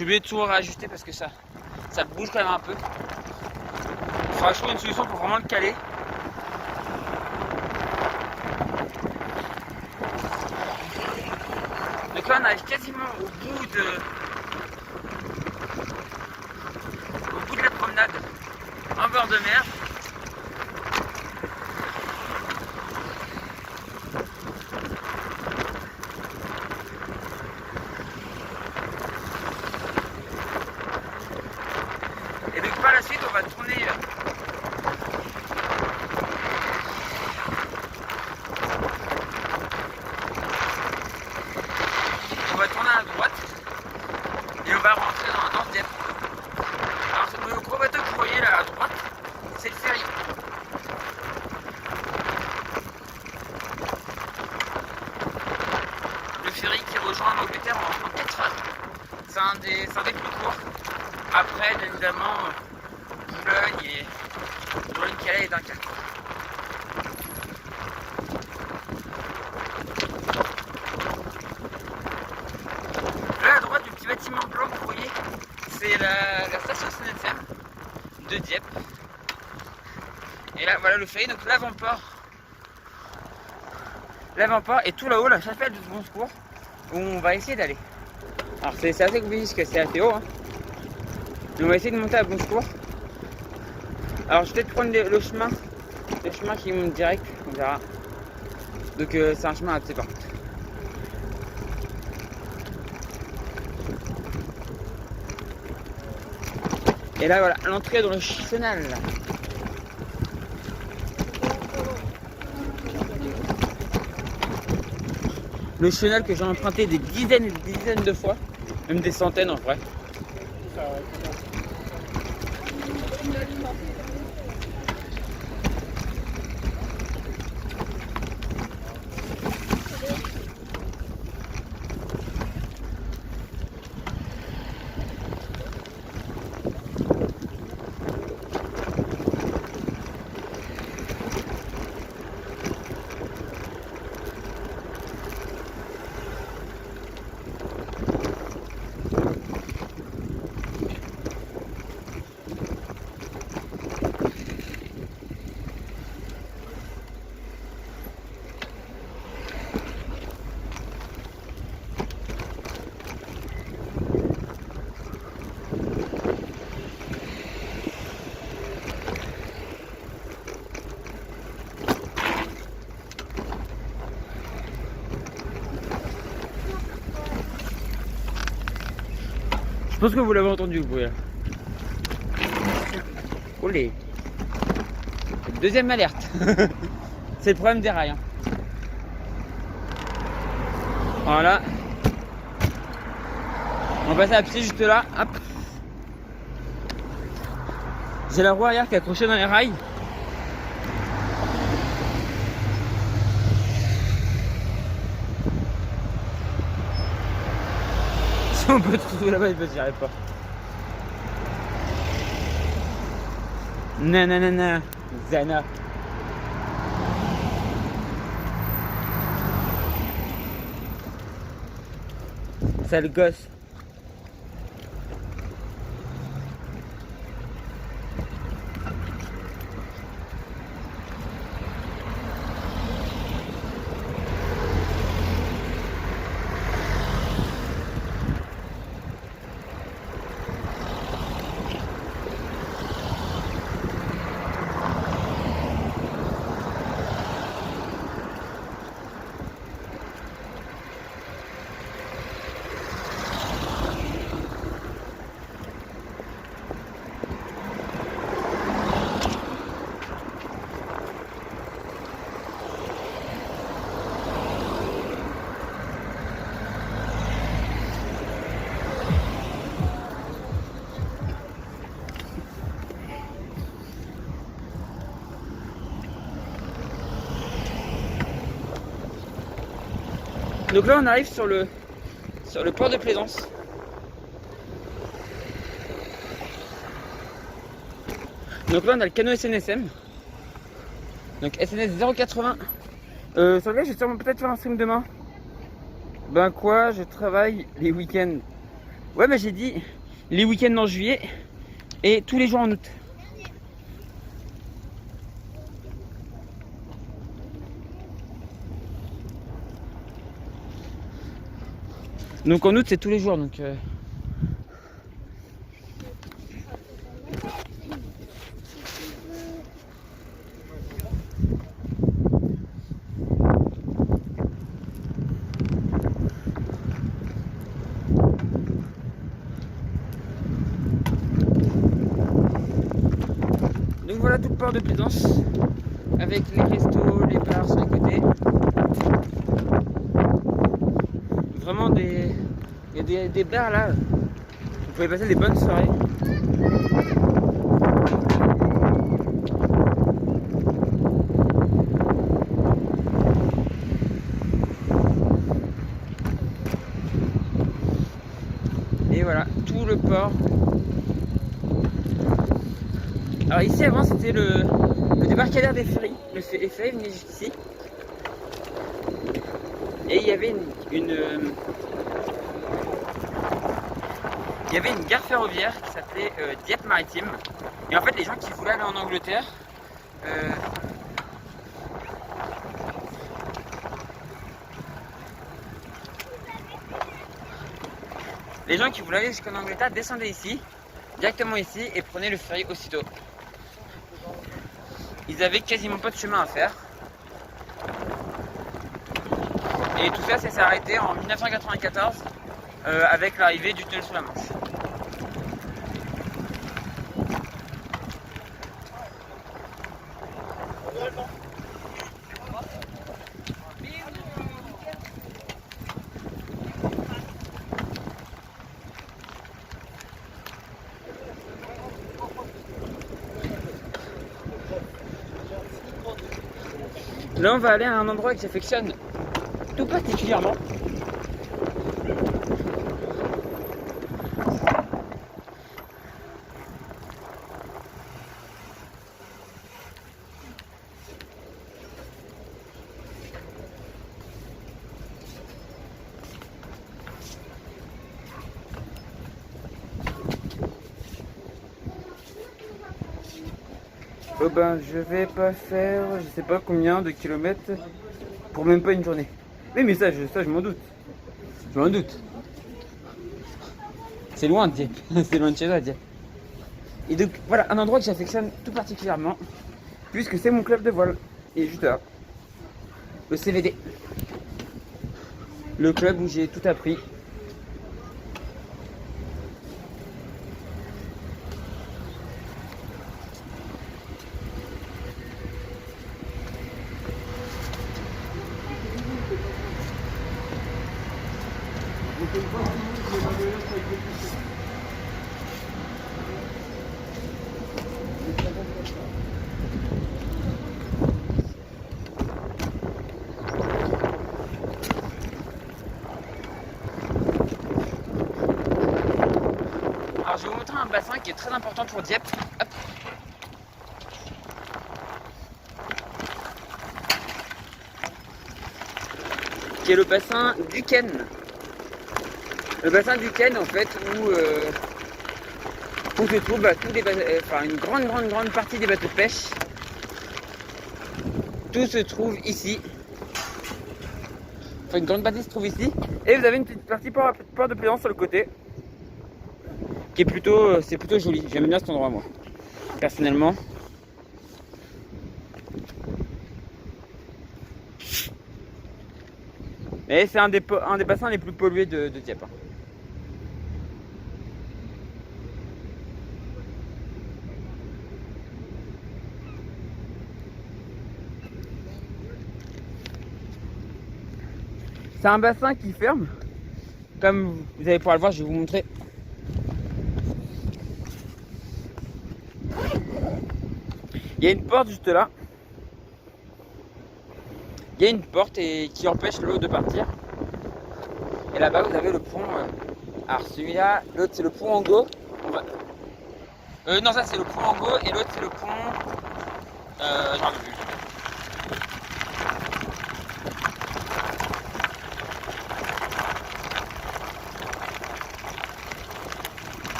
suis obligé de tout réajuster parce que ça bouge quand même un peu. Il faudra trouver une solution pour vraiment le caler. Donc là on arrive quasiment au bout de la promenade en bord de mer. Et donc par la suite on va tourner à droite et on va rentrer dans Dieppe. Alors le gros bateau que vous voyez là à droite, c'est le ferry. Le ferry qui rejoint l'Angleterre en 4 heures. C'est un des plus courts. Après, bien évidemment, Boulogne et Boulogne-Calais et Dunkerque. Là à droite, le petit bâtiment blanc que vous voyez, c'est la station SNCF de Dieppe. Et là, voilà le ferry, donc l'avant-port. L'avant-port et tout là-haut, la chapelle du Second Secours, où on va essayer d'aller. Alors c'est assez compliqué parce que c'est assez haut, hein. Mais on va essayer de monter à Bon Secours. Alors je vais peut-être prendre le chemin qui monte direct, on verra. Donc c'est un chemin assez par contre. Et là voilà, l'entrée dans le chenal. Le chenal que j'ai emprunté des dizaines et des dizaines de fois, même des centaines en vrai. Je pense que vous l'avez entendu le bruit là. Olé. Deuxième alerte. C'est le problème des rails. Hein. Voilà. On va passer à pied juste là. Hop. J'ai la roue arrière qui est accrochée dans les rails. Si on peut trouver là-bas, j'y arrive pas. Nanana, Zana. Sale gosse. Donc là on arrive sur le port de Plaisance. Donc là on a le canot SNSM. Donc SNS 080. Sur lequel je vais sûrement peut-être faire un stream demain. Ben quoi, je travaille les week-ends. Ouais, bah j'ai dit les week-ends en juillet et tous les jours en août. Donc en août c'est tous les jours donc Donc voilà tout le port de Plaisance avec les restos, les bars sur les côtés. Vraiment il y a des bars là. Vous pouvez passer des bonnes soirées. Et voilà, tout le port. Alors ici avant c'était le débarcadère des ferries. Les ferries venaient jusqu'ici. Et il y avait il y avait une gare ferroviaire qui s'appelait Dieppe Maritime. Et en fait les gens qui voulaient aller en Angleterre les gens qui voulaient aller jusqu'en Angleterre descendaient ici, directement ici, et prenaient le ferry aussitôt. Ils avaient quasiment pas de chemin à faire. Et tout ça, ça s'est arrêté en 1994 avec l'arrivée du tunnel sous la Manche. Là, on va aller à un endroit que j'affectionne tout particulièrement. Oh ben, je vais pas faire, je sais pas combien de kilomètres pour même pas une journée. Oui, mais ça, je m'en doute. Je m'en doute. C'est loin de Dieppe. C'est loin de chez toi, Dieppe. Et donc, voilà, un endroit que j'affectionne tout particulièrement, puisque c'est mon club de voile. Et juste là, le CVD. Le club où j'ai tout appris. Alors je vais vous montrer un bassin qui est très important pour Dieppe. Hop. Qui est le bassin du Ken. Le bassin du Ken en fait où se trouve une grande partie des bateaux de pêche. Tout se trouve ici. Enfin une grande partie se trouve ici. Et vous avez une petite partie port de plaisance sur le côté. Qui est plutôt, c'est plutôt joli. J'aime bien cet endroit moi. Personnellement. Et c'est un des bassins les plus pollués de Dieppe. C'est un bassin qui ferme. Comme vous allez pouvoir le voir, je vais vous montrer. Il y a une porte juste là. Il y a une porte qui empêche l'eau de partir. Et là-bas, vous avez le pont. Alors celui-là, l'autre c'est le pont Angot. Non, ça c'est le pont Angot et l'autre c'est le pont. J'en ai plus.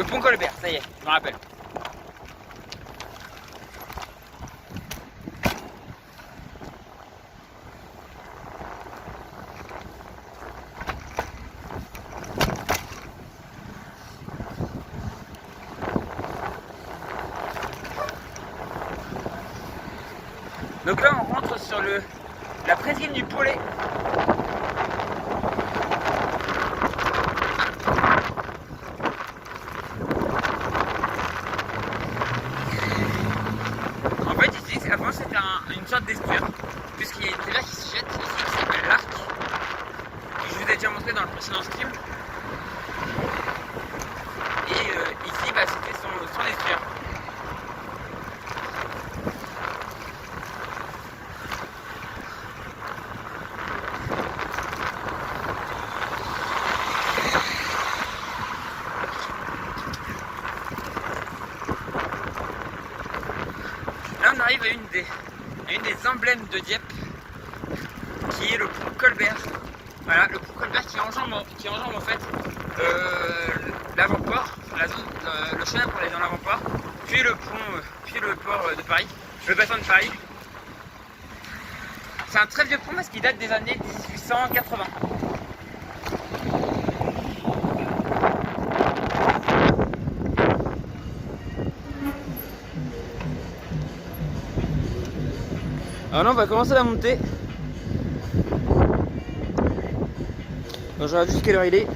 pont Colbert, ça y est, je me rappelle. Donc là, on rentre sur la prairie du Paulet. En fait, ici, avant, c'était une sorte d'estuaire, puisqu'il y a une rivière qui se jette ici qui s'appelle l'Arc. Je vous ai déjà montré dans le précédent stream. Et ici, bah, c'était son estuaire. Là, on arrive à une des emblèmes de Dieppe, qui est le pont Colbert. Voilà, le pont Colbert qui enjambe en fait l'avant-port, la zone, le chemin pour aller dans l'avant-port, puis le pont, puis le port de Paris, le bassin de Paris. C'est un très vieux pont parce qu'il date des années 1880. Alors là, on va commencer la montée. Donc, je regarde juste quelle heure il est.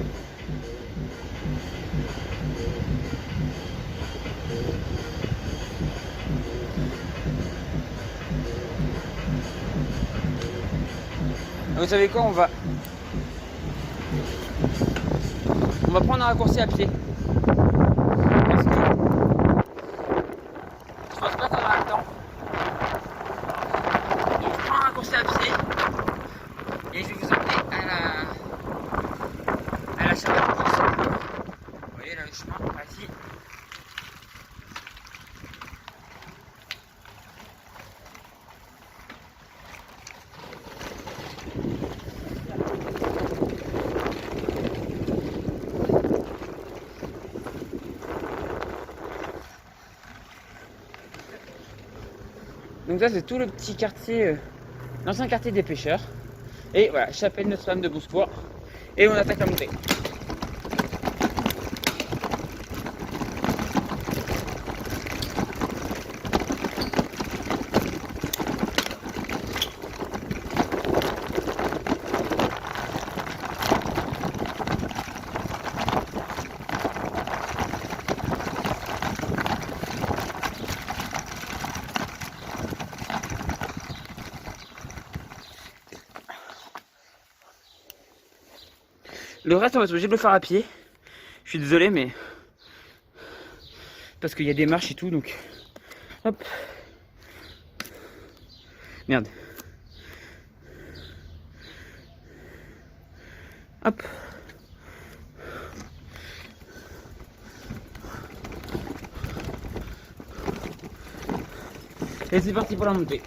Vous savez quoi, on va prendre un raccourci à pied. Parce que je pense pas qu'on aura le temps. Donc je prends un raccourci à pied et je vais vous emmener à la chapelle de Bourse. Vous voyez là le chemin, ici. Donc ça c'est tout le petit quartier, l'ancien quartier des pêcheurs. Et voilà, chapelle Notre-Dame de Bouscourt. Et on attaque la montée. Le reste, on va être obligé de le faire à pied. Je suis désolé, mais parce qu'il y a des marches et tout, donc hop. Merde. Hop. Et c'est parti pour la montée.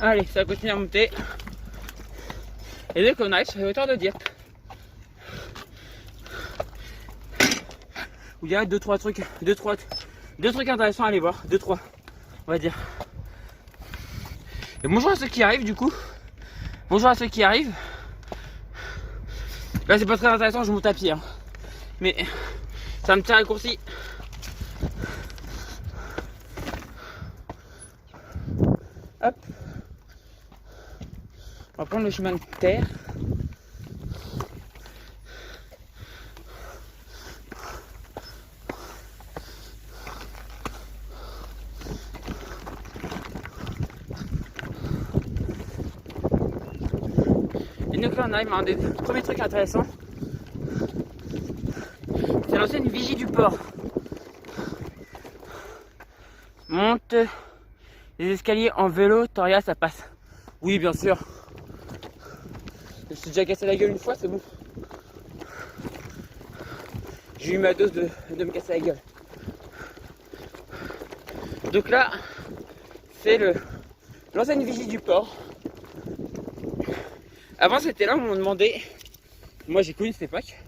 Allez, ça continue à monter. Et dès qu'on arrive sur les hauteurs de Dieppe, où il y a 2-3 trucs intéressants à aller voir, 2-3 on va dire. Et bonjour à ceux qui arrivent du coup. Bonjour à ceux qui arrivent. Là c'est pas très intéressant, je monte à pied. Hein. Mais ça me tient raccourci. Hop. On va prendre le chemin de terre. Et donc là on arrive à un des premiers trucs intéressants. C'est l'ancienne vigie du port. Monte les escaliers en vélo, Toria ça passe. Oui bien sûr. Je me suis déjà cassé la gueule une fois, c'est bon. J'ai eu ma dose de me casser la gueule. Donc là, c'est l'ancienne vigie du port. Avant c'était là où on me demandait. Moi j'ai connu cette époque.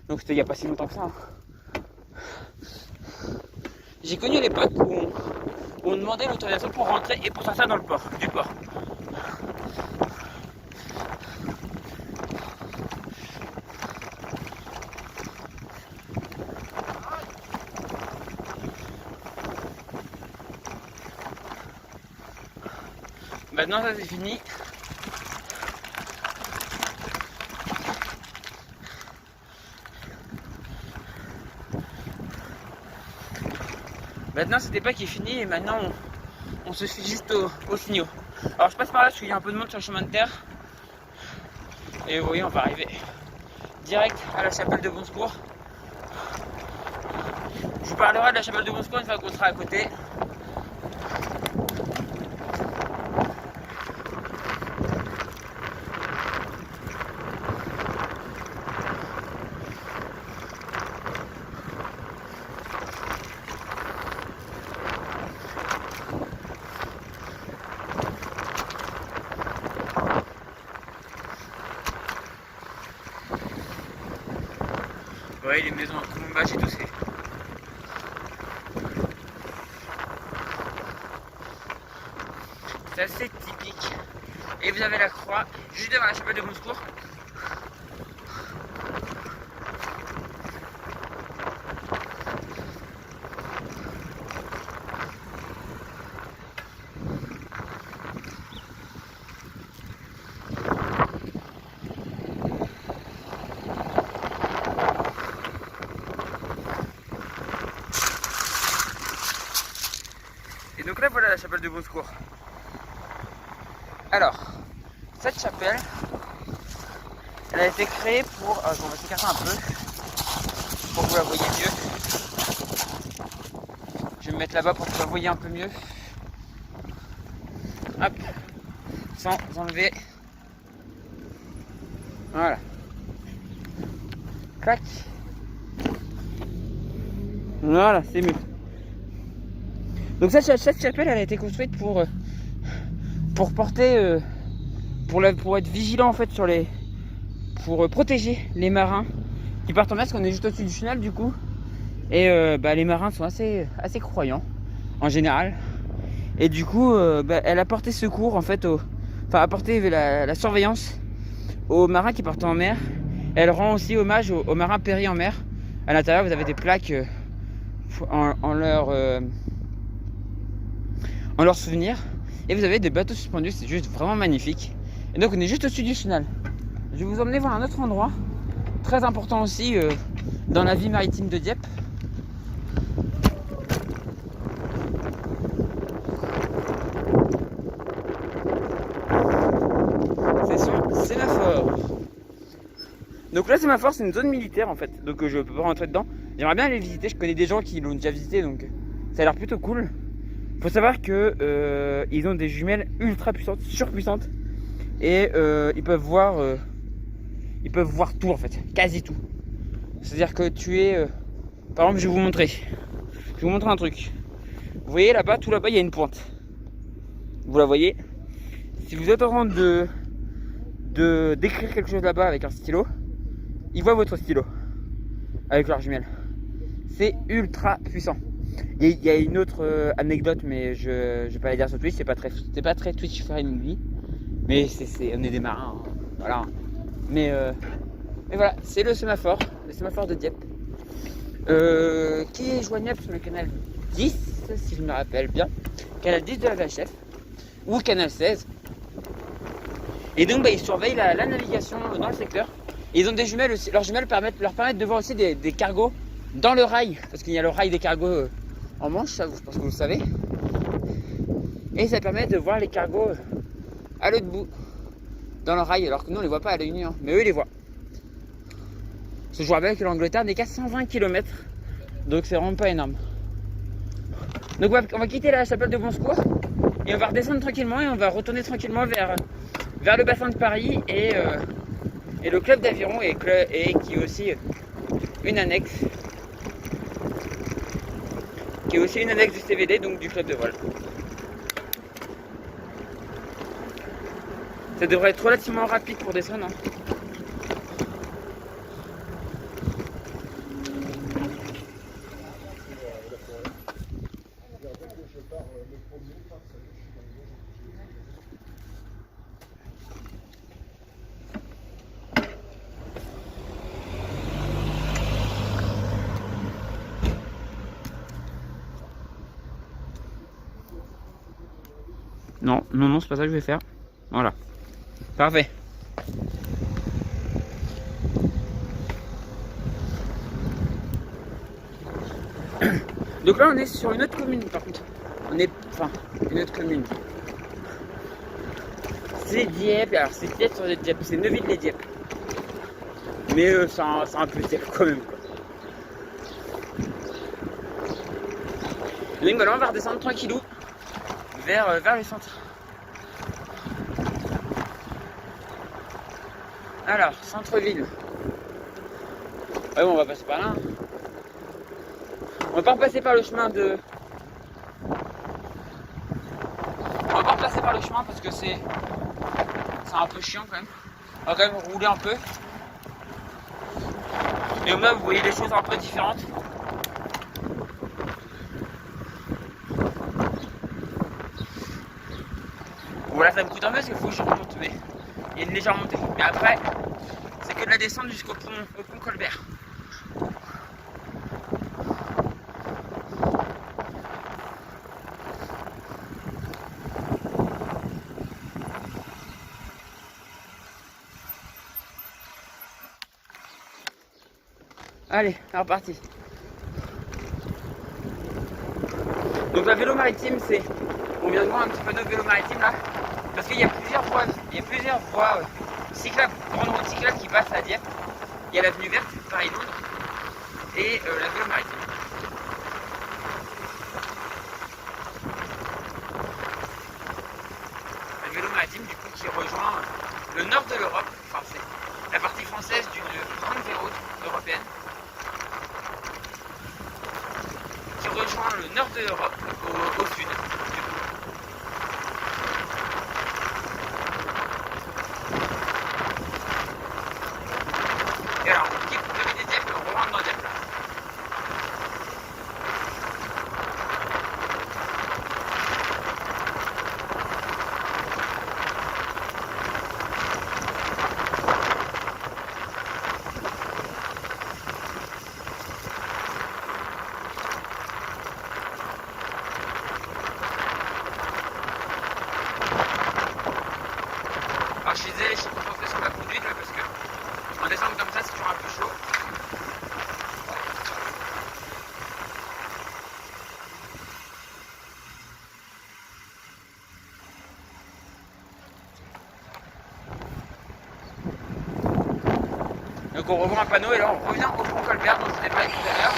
Donc c'était il n'y a pas si longtemps que ça. Hein. J'ai connu l'époque où on demandait l'autorisation pour rentrer et pour sortir dans le port, du port. Maintenant ça c'est fini. Maintenant cette époque est finie et maintenant on se suit juste aux signaux. Alors je passe par là parce qu'il y a un peu de monde sur le chemin de terre. Et vous voyez on va arriver direct à la chapelle de Bon Secours. Je vous parlerai de la chapelle de Bon Secours une fois qu'on sera à côté. Ouais, les maisons à Colombache et tout, c'est assez typique. Et vous avez la croix juste devant la chapelle de Bon Secours. Et donc là voilà la chapelle de Bon Secours. Alors, cette chapelle, elle a été créée pour... je vais s'écarter un peu, pour que vous la voyez mieux. Je vais me mettre là-bas pour que vous la voyez un peu mieux. Hop, sans enlever. Voilà. Clac. Voilà, c'est mieux. Donc cette chapelle, elle a été construite pour porter, pour être vigilant en fait sur pour protéger les marins qui partent en mer, parce qu'on est juste au-dessus du chenal du coup. Et les marins sont assez croyants en général. Et du coup, elle a porté secours en fait, apporté la surveillance aux marins qui partent en mer. Elle rend aussi hommage aux marins péris en mer. À l'intérieur, vous avez des plaques en leur souvenir. Et vous avez des bateaux suspendus, c'est juste vraiment magnifique. Et donc on est juste au-dessus du chenal. Je vais vous emmener voir un autre endroit, très important aussi dans la vie maritime de Dieppe. C'est son sémaphore. Donc là sémaphore c'est une zone militaire en fait, donc je peux pas rentrer dedans. J'aimerais bien aller visiter, je connais des gens qui l'ont déjà visité, donc ça a l'air plutôt cool. Faut savoir que ils ont des jumelles ultra puissantes, surpuissantes, et ils peuvent voir tout en fait, quasi tout. C'est-à-dire que tu es, par exemple, je vais vous montrer un truc. Vous voyez là-bas, tout là-bas, il y a une pointe. Vous la voyez? Si vous êtes en train de d'écrire quelque chose là-bas avec un stylo, ils voient votre stylo avec leur jumelle. C'est ultra puissant. Il y a une autre anecdote, mais je vais pas la dire sur Twitch, c'est pas très Twitch friendly. Mais on est des marins, hein. Voilà. Mais voilà, c'est le sémaphore de Dieppe, qui est joignable sur le canal 10, si je me rappelle bien, canal 10 de la VHF, ou canal 16. Et donc ils surveillent la navigation dans le secteur. Et ils ont des jumelles aussi. Leurs jumelles leur permettent de voir aussi des cargos dans le rail, parce qu'il y a le rail des cargos en Manche, ça, je pense que vous le savez. Et ça permet de voir les cargos à l'autre bout, dans le rail, alors que nous on les voit pas à l'œil nu, hein, mais eux ils les voient. Parce que je vous rappelle que l'Angleterre n'est qu'à 120 km, donc c'est vraiment pas énorme. Donc on va quitter la chapelle de Bon Secours, et on va redescendre tranquillement, et on va retourner tranquillement vers le bassin de Paris, et le club d'aviron, et qui est aussi une annexe. Qui est aussi une annexe du CVD, donc du club de vol. Ça devrait être relativement rapide pour descendre, hein. Non, c'est pas ça que je vais faire. Voilà. Parfait. Donc là, on est sur une autre commune, par contre. Une autre commune. C'est Dieppe. Alors, c'est Dieppe sur Dieppe. C'est Neuville-les-Dieppe. Mais c'est un peu Dieppe quand même, quoi. Donc voilà, on va redescendre tranquillou vers le centre. Alors, centre-ville. Ouais, bon, on va passer par là. On va pas repasser par le chemin de... On va pas repasser par le chemin parce que c'est un peu chiant quand même. On va quand même rouler un peu. Et au moins vous voyez des choses un peu différentes. Voilà, ça me coûte un peu parce qu'il faut que je remonte, mais il y a une légère montée. Mais après, c'est que de la descente jusqu'au pont Colbert. Allez, c'est reparti. Donc la vélo maritime, c'est... On vient de voir un petit panneau de vélo maritime là. Parce qu'il y a plusieurs voies cyclables, grandes routes cyclables qui passent à Dieppe. Il y a l'avenue verte, Paris-Londres, et la vélo maritime. La vélo maritime du coup qui rejoint le nord de l'Europe, enfin c'est la partie française d'une grande vélo européenne. Qui rejoint le nord de l'Europe au sud. Et alors, on quitte le Dieppe, on rentre dans Dieppe là. Alors je suis désolé, je suis concentré sur la conduite là parce que en descendant comme ça c'est toujours un peu chaud. Donc on revoit un panneau et là on revient au pont Colbert dont je vous ai parlé tout à l'heure.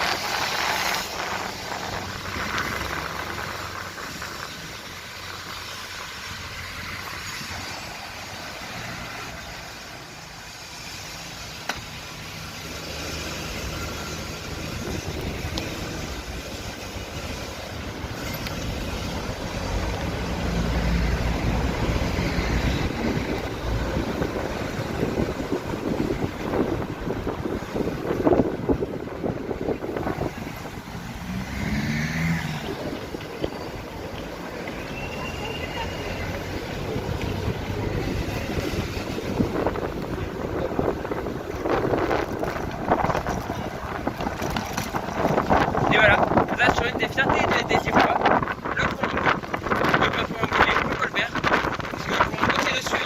des fiertés des Yvelinois, le pont, le Colbert, parce qu'ils vont monter dessus.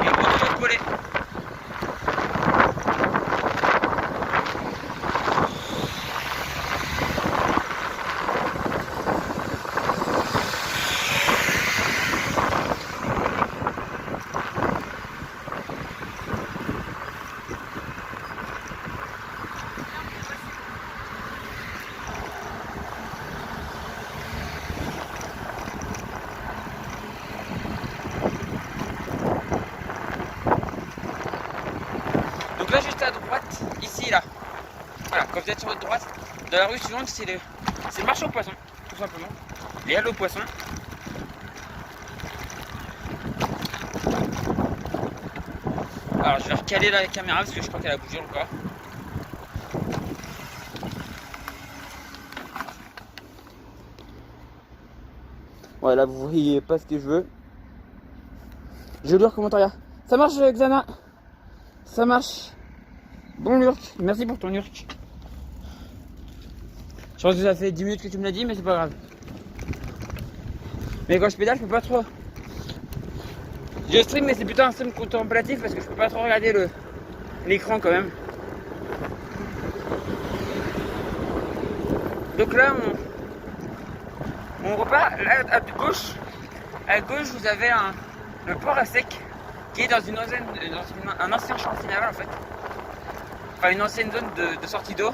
Et le pont de notre volet. Donc là juste à droite, ici là, voilà, quand vous êtes sur votre droite, dans la rue suivante, c'est le marché aux poissons, tout simplement, les halles aux poissons. Alors je vais recaler la caméra parce que je crois qu'elle a bougé encore. Voilà, vous voyez pas ce que je veux. Je vais lire commentaire. Ça marche Xana? Ça marche. Bon lurk, merci pour ton lurk. Je pense que ça fait 10 minutes que tu me l'as dit, mais c'est pas grave. Mais quand je pédale, je peux pas trop. Je stream, mais c'est plutôt un stream contemplatif parce que je peux pas trop regarder l'écran quand même. Donc là, on repart. Là, à gauche, vous avez le port à sec qui est dans un ancien chantier naval en fait. Enfin, une ancienne zone de sortie d'eau.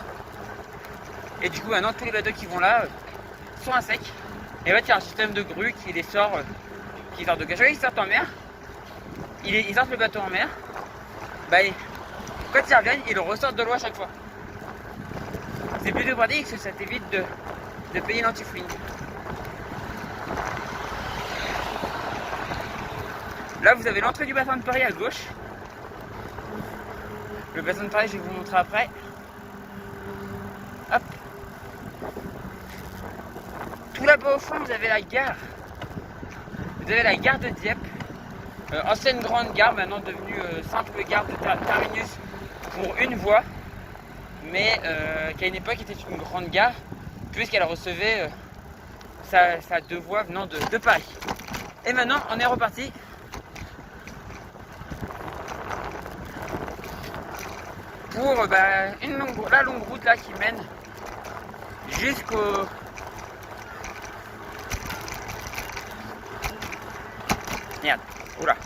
Et du coup, maintenant, tous les bateaux qui vont là sont à sec. Et en fait, il y a un système de grue qui les sort, qui sort de cachot. Ils sortent en mer. Ils sortent le bateau en mer. Bah, quand ils reviennent, ils le ressortent de l'eau à chaque fois. C'est plutôt pratique parce que ça t'évite de payer l'antifouling. Là, vous avez l'entrée du bassin de Paris à gauche. Le bassin de Paris, je vais vous montrer après. Hop. Tout là-bas au fond, vous avez la gare. Vous avez la gare de Dieppe. Ancienne grande gare, maintenant devenue simple gare de terminus pour une voie. Mais qu'à une époque était une grande gare, puisqu'elle recevait sa deux voies venant de Paris. Et maintenant, on est reparti. Pour la longue route là qui mène jusqu'au merde, oula,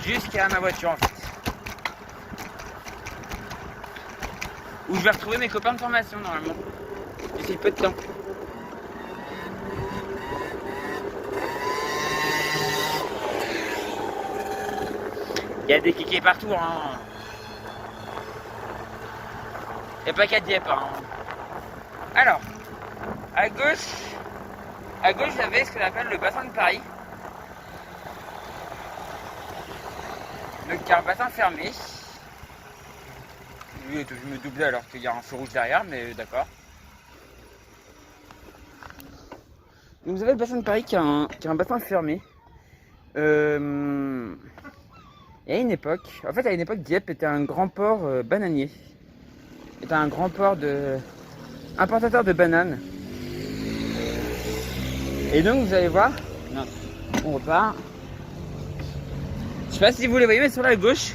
jusqu'à ma voiture en fait, où je vais retrouver mes copains de formation normalement d'ici peu de temps. Il y a des kékés partout, hein. Il n'y a pas qu'à Dieppe, hein. Alors, à gauche, vous avez ce qu'on appelle le bassin de Paris. Donc, il y a un bassin fermé. Je me doublais alors qu'il y a un feu rouge derrière, mais d'accord. Donc, vous avez le bassin de Paris qui a un bassin fermé. Et à une époque, Dieppe était un grand port bananier. C'était un grand port importateur de bananes. Et donc vous allez voir, on repart. Je sais pas si vous les voyez, mais sur la gauche,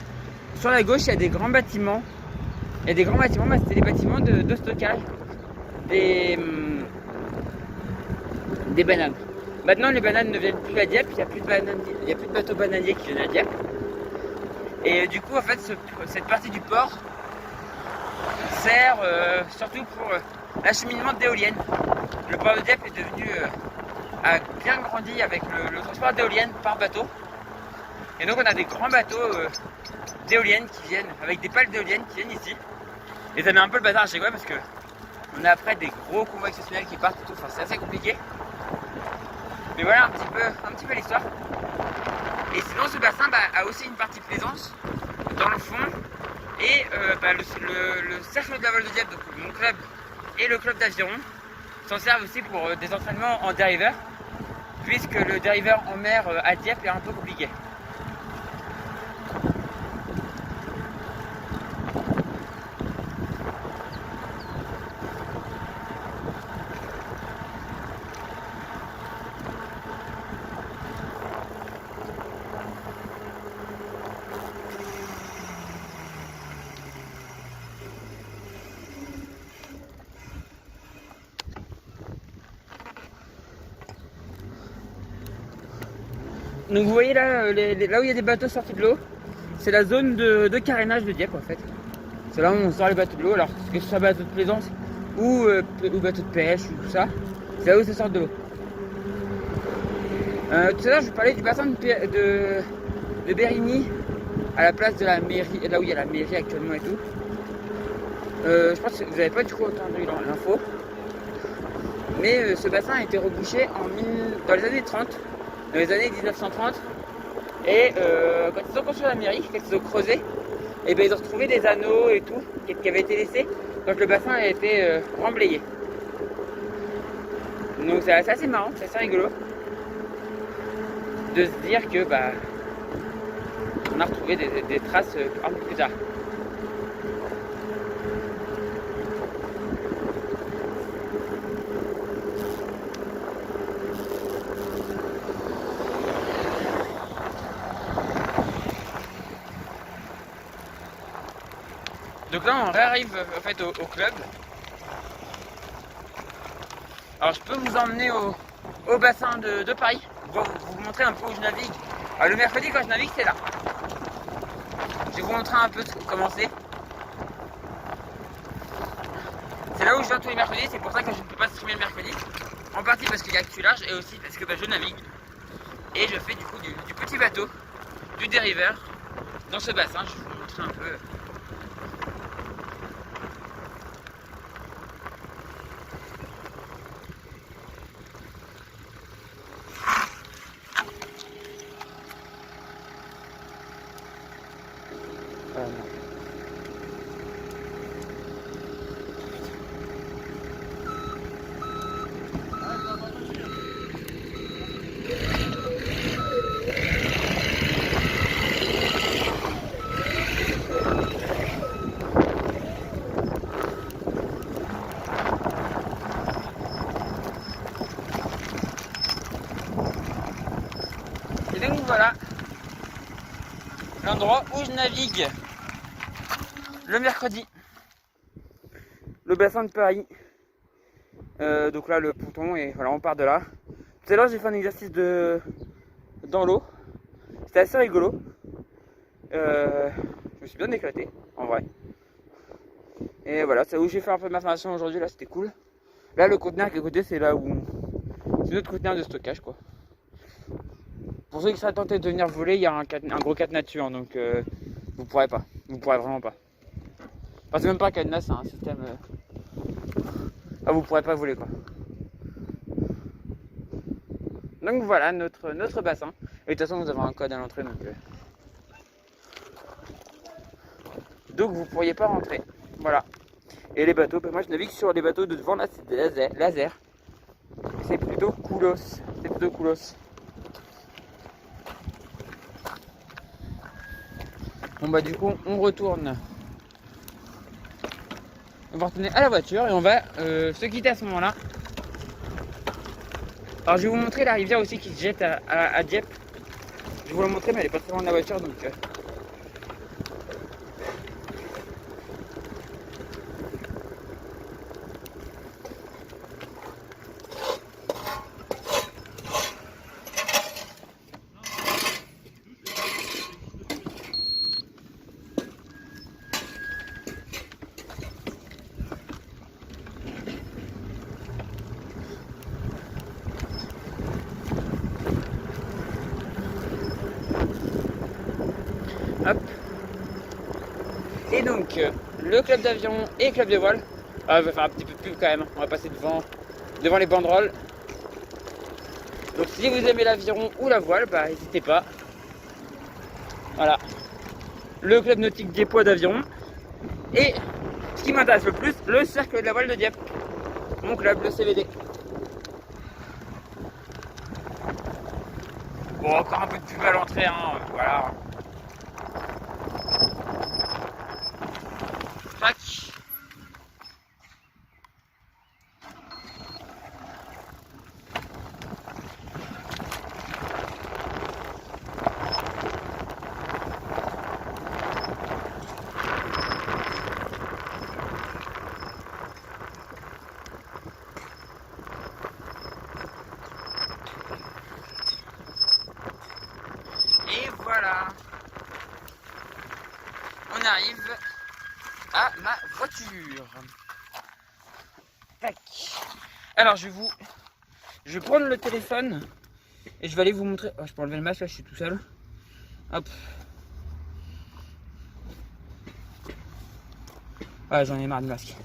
il y a des grands bâtiments. Il y a des grands bâtiments, c'était des bâtiments de stockage des bananes. Maintenant, les bananes ne viennent plus à Dieppe, il n'y a plus de bateaux bananiers qui viennent à Dieppe. Et du coup, en fait, cette partie du port sert surtout pour l'acheminement d'éoliennes. Le port de Dieppe est devenu a bien grandi avec le transport d'éoliennes par bateau. Et donc, on a des grands bateaux d'éoliennes qui viennent, avec des pales d'éoliennes qui viennent ici. Et ça met un peu le bazar à chaque fois parce que on a après des gros convois exceptionnels qui partent et tout. Enfin, c'est assez compliqué. Mais voilà un petit peu l'histoire. Et sinon, ce bassin a aussi une partie plaisance dans le fond. Et le cercle de la Vol de Dieppe, donc mon club et le club d'Aviron, s'en servent aussi pour des entraînements en dériveur, puisque le dériveur en mer à Dieppe est un peu compliqué. Donc vous voyez là, là où il y a des bateaux sortis de l'eau, c'est la zone de carénage de Dieppe en fait. C'est là où on sort les bateaux de l'eau, alors que ce soit bateau de plaisance ou bateau de pêche ou tout ça, c'est là où ça sort de l'eau. Tout à l'heure je vous parlais du bassin de Bérigny, à la place de la mairie, là où il y a la mairie actuellement et tout. Je pense que vous n'avez pas du coup entendu l'info. Mais ce bassin a été rebouché dans les années 30, dans les années 1930. Et quand ils ont construit la mairie, quand ils ont creusé, et ben ils ont retrouvé des anneaux et tout qui avaient été laissés quand le bassin a été remblayé. Donc c'est assez marrant, c'est assez rigolo de se dire que bah on a retrouvé des traces un peu plus tard. Donc là on réarrive en fait au club. Alors je peux vous emmener au bassin de Paris, vous montrer un peu où je navigue. Alors, le mercredi quand je navigue c'est là. Je vais vous montrer un peu comment c'est. C'est là où je viens tous les mercredis, c'est pour ça que je ne peux pas streamer le mercredi. En partie parce qu'il y a actu large et aussi parce que je navigue. Et je fais du coup du petit bateau, du dériveur dans ce bassin. Je vais vous montrer un peu. Et donc voilà l'endroit où je navigue le mercredi. Le bassin de Paris. Donc là le ponton et voilà on part de là. Tout à l'heure j'ai fait un exercice dans l'eau. C'était assez rigolo. Je me suis bien éclaté en vrai. Et voilà, c'est où j'ai fait un peu de ma formation aujourd'hui, là c'était cool. Là le conteneur qui est à côté c'est là où. C'est notre conteneur de stockage quoi. Pour ceux qui seraient tentés de venir voler, il y a un gros cadenas dessus, hein, donc vous pourrez pas. Vous pourrez vraiment pas. Enfin c'est même pas un cadenas, c'est un système. Ah vous pourrez pas voler quoi. Donc voilà notre bassin. Et de toute façon nous avons un code à l'entrée donc vous pourriez pas rentrer. Voilà. Et les bateaux, moi je navigue sur les bateaux de devant là, c'est des laser. C'est plutôt coolos. C'est plutôt coolos. Bon bah du coup on retourne. On va retourner à la voiture et on va se quitter à ce moment-là. Alors je vais vous montrer la rivière aussi qui se jette à Dieppe. Je vais vous la montrer mais elle est pas très loin de la voiture donc. Hop. Et donc, le club d'aviron et club de voile. On va faire un petit peu de pub quand même. On va passer devant les banderoles. Donc si vous aimez l'aviron ou la voile, bah n'hésitez pas. Voilà. Le club nautique Dieppois d'aviron. Et ce qui m'intéresse le plus, le cercle de la voile de Dieppe. Mon club, le CVD. Bon, encore un peu de pub à l'entrée, hein, voilà. Tac. on arrive à ma voiture. Tac. Alors je vais prendre le téléphone et je vais aller vous montrer. Oh, je peux enlever le masque là, je suis tout seul. Hop. Ah, j'en ai marre du masque.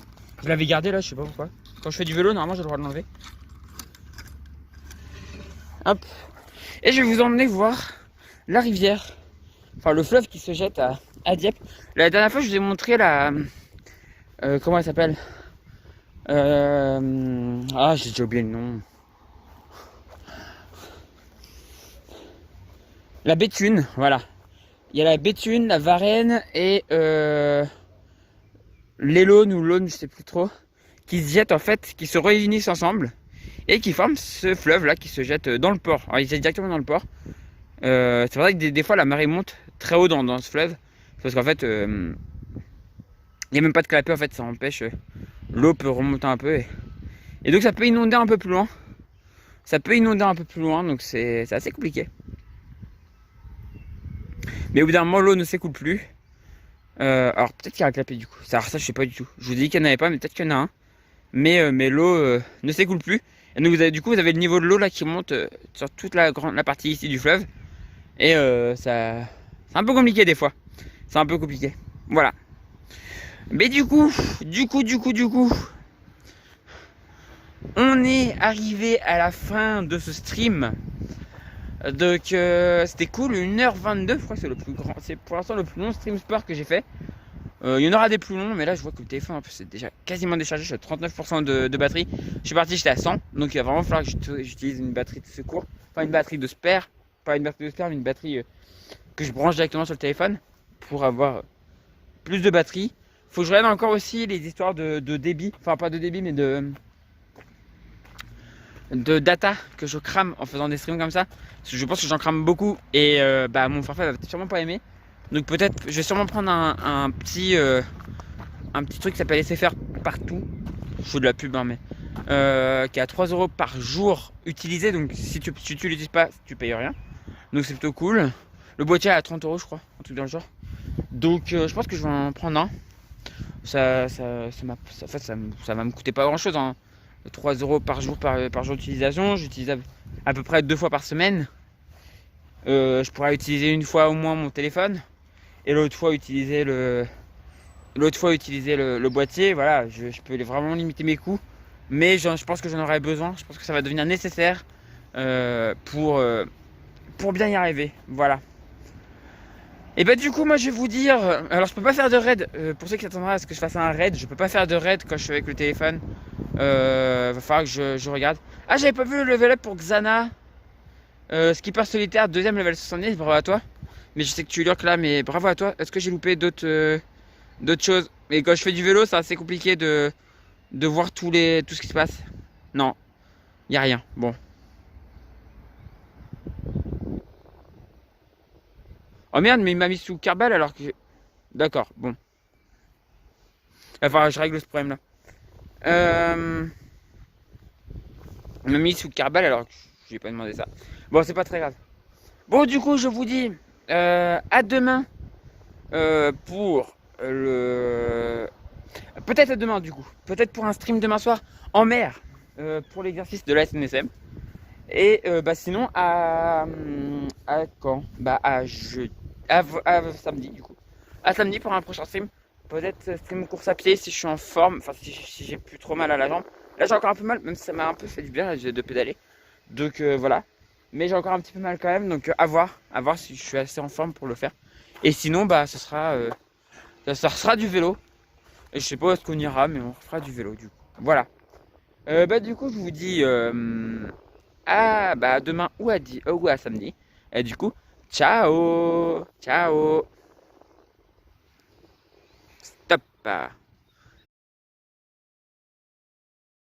Je l'avais gardé là, je sais pas pourquoi. Quand je fais du vélo, normalement j'ai le droit de l'enlever. Hop. Et je vais vous emmener voir la rivière. Enfin le fleuve qui se jette à Dieppe. La dernière fois je vous ai montré la... comment elle s'appelle ah, j'ai déjà oublié le nom. La Béthune, voilà. Il y a la Béthune, la Varenne et l'Élône ou l'Aune, je sais plus trop, qui se jettent en fait, qui se réunissent ensemble et qui forment ce fleuve là qui se jette dans le port. Alors il se jette directement dans le port. C'est vrai que des fois la marée monte très haut dans ce fleuve parce qu'en fait il n'y a même pas de clapet en fait, ça empêche l'eau peut remonter un peu et donc ça peut inonder un peu plus loin. Donc c'est assez compliqué. Mais au bout d'un moment l'eau ne s'écoule plus. Alors peut-être qu'il y a un clapet du coup. Alors ça je sais pas du tout. Je vous dis qu'il n'y en avait pas, mais peut-être qu'il y en a un. Mais l'eau ne s'écoule plus. Et donc vous avez le niveau de l'eau là qui monte sur toute la partie ici du fleuve. Et c'est un peu compliqué des fois. C'est un peu compliqué. Voilà. Mais du coup, on est arrivé à la fin de ce stream. Donc c'était cool, 1h22, je crois que c'est le plus grand, c'est pour l'instant le plus long stream sport que j'ai fait. Il y en aura des plus longs, mais là je vois que le téléphone en plus c'est déjà quasiment déchargé, je suis à 39% de batterie. Je suis parti, j'étais à 100, donc il va vraiment falloir que j'utilise une batterie de secours, enfin une batterie de spare, pas une batterie de spare, mais une batterie que je branche directement sur le téléphone pour avoir plus de batterie. Faut que je regarde encore aussi les histoires de débit, enfin pas de débit mais de data que je crame en faisant des streams comme ça, parce que je pense que j'en crame beaucoup et mon forfait va sûrement pas aimer. Donc peut-être je vais sûrement prendre un petit truc qui s'appelle SFR partout. Je fais de la pub hein, mais qui est à 3€ par jour utilisé. Donc si tu l'utilises pas, tu payes rien. Donc c'est plutôt cool. Le boîtier est à 30€ je crois, un truc dans le genre. Donc je pense que je vais en prendre un. Ça va me coûter pas grand chose hein. 3€ par jour par jour d'utilisation. J'utilise à peu près 2 fois par semaine. Je pourrais utiliser une fois au moins mon téléphone et l'autre fois utiliser le boîtier. Voilà, je peux vraiment limiter mes coûts, mais je pense que j'en aurai besoin. Je pense que ça va devenir nécessaire pour bien y arriver. Voilà. Et bah du coup moi je vais vous dire, alors je peux pas faire de raid, pour ceux qui s'attendraient à ce que je fasse un raid, je peux pas faire de raid quand je suis avec le téléphone. Va falloir que je regarde. Ah j'avais pas vu le level up pour Xana, Skipper solitaire, 2ème level 70, bravo à toi. Mais je sais que tu lurques là, mais bravo à toi. Est-ce que j'ai loupé d'autres choses? Mais quand je fais du vélo c'est assez compliqué de voir tout ce qui se passe. Non, y a rien, bon. Oh merde, mais il m'a mis sous Carbal alors que... D'accord, bon. Enfin, je règle ce problème là. Il m'a mis sous Carbal alors que je lui ai pas demandé ça. Bon, c'est pas très grave. Bon, du coup, je vous dis à demain pour le... Peut-être à demain du coup. Peut-être pour un stream demain soir en mer pour l'exercice de la SNSM. Et sinon à quand? À samedi du coup. À samedi pour un prochain stream. Peut-être stream course à pied si je suis en forme. Enfin si j'ai plus trop mal à la jambe. Là j'ai encore un peu mal, même si ça m'a un peu fait du bien de pédaler. Donc voilà. Mais j'ai encore un petit peu mal quand même. Donc à voir si je suis assez en forme pour le faire. Et sinon ça sera du vélo. Et je sais pas où est-ce qu'on ira, mais on fera du vélo du coup. Voilà. Du coup je vous dis à demain ou à samedi. Et du coup, ciao. Stop.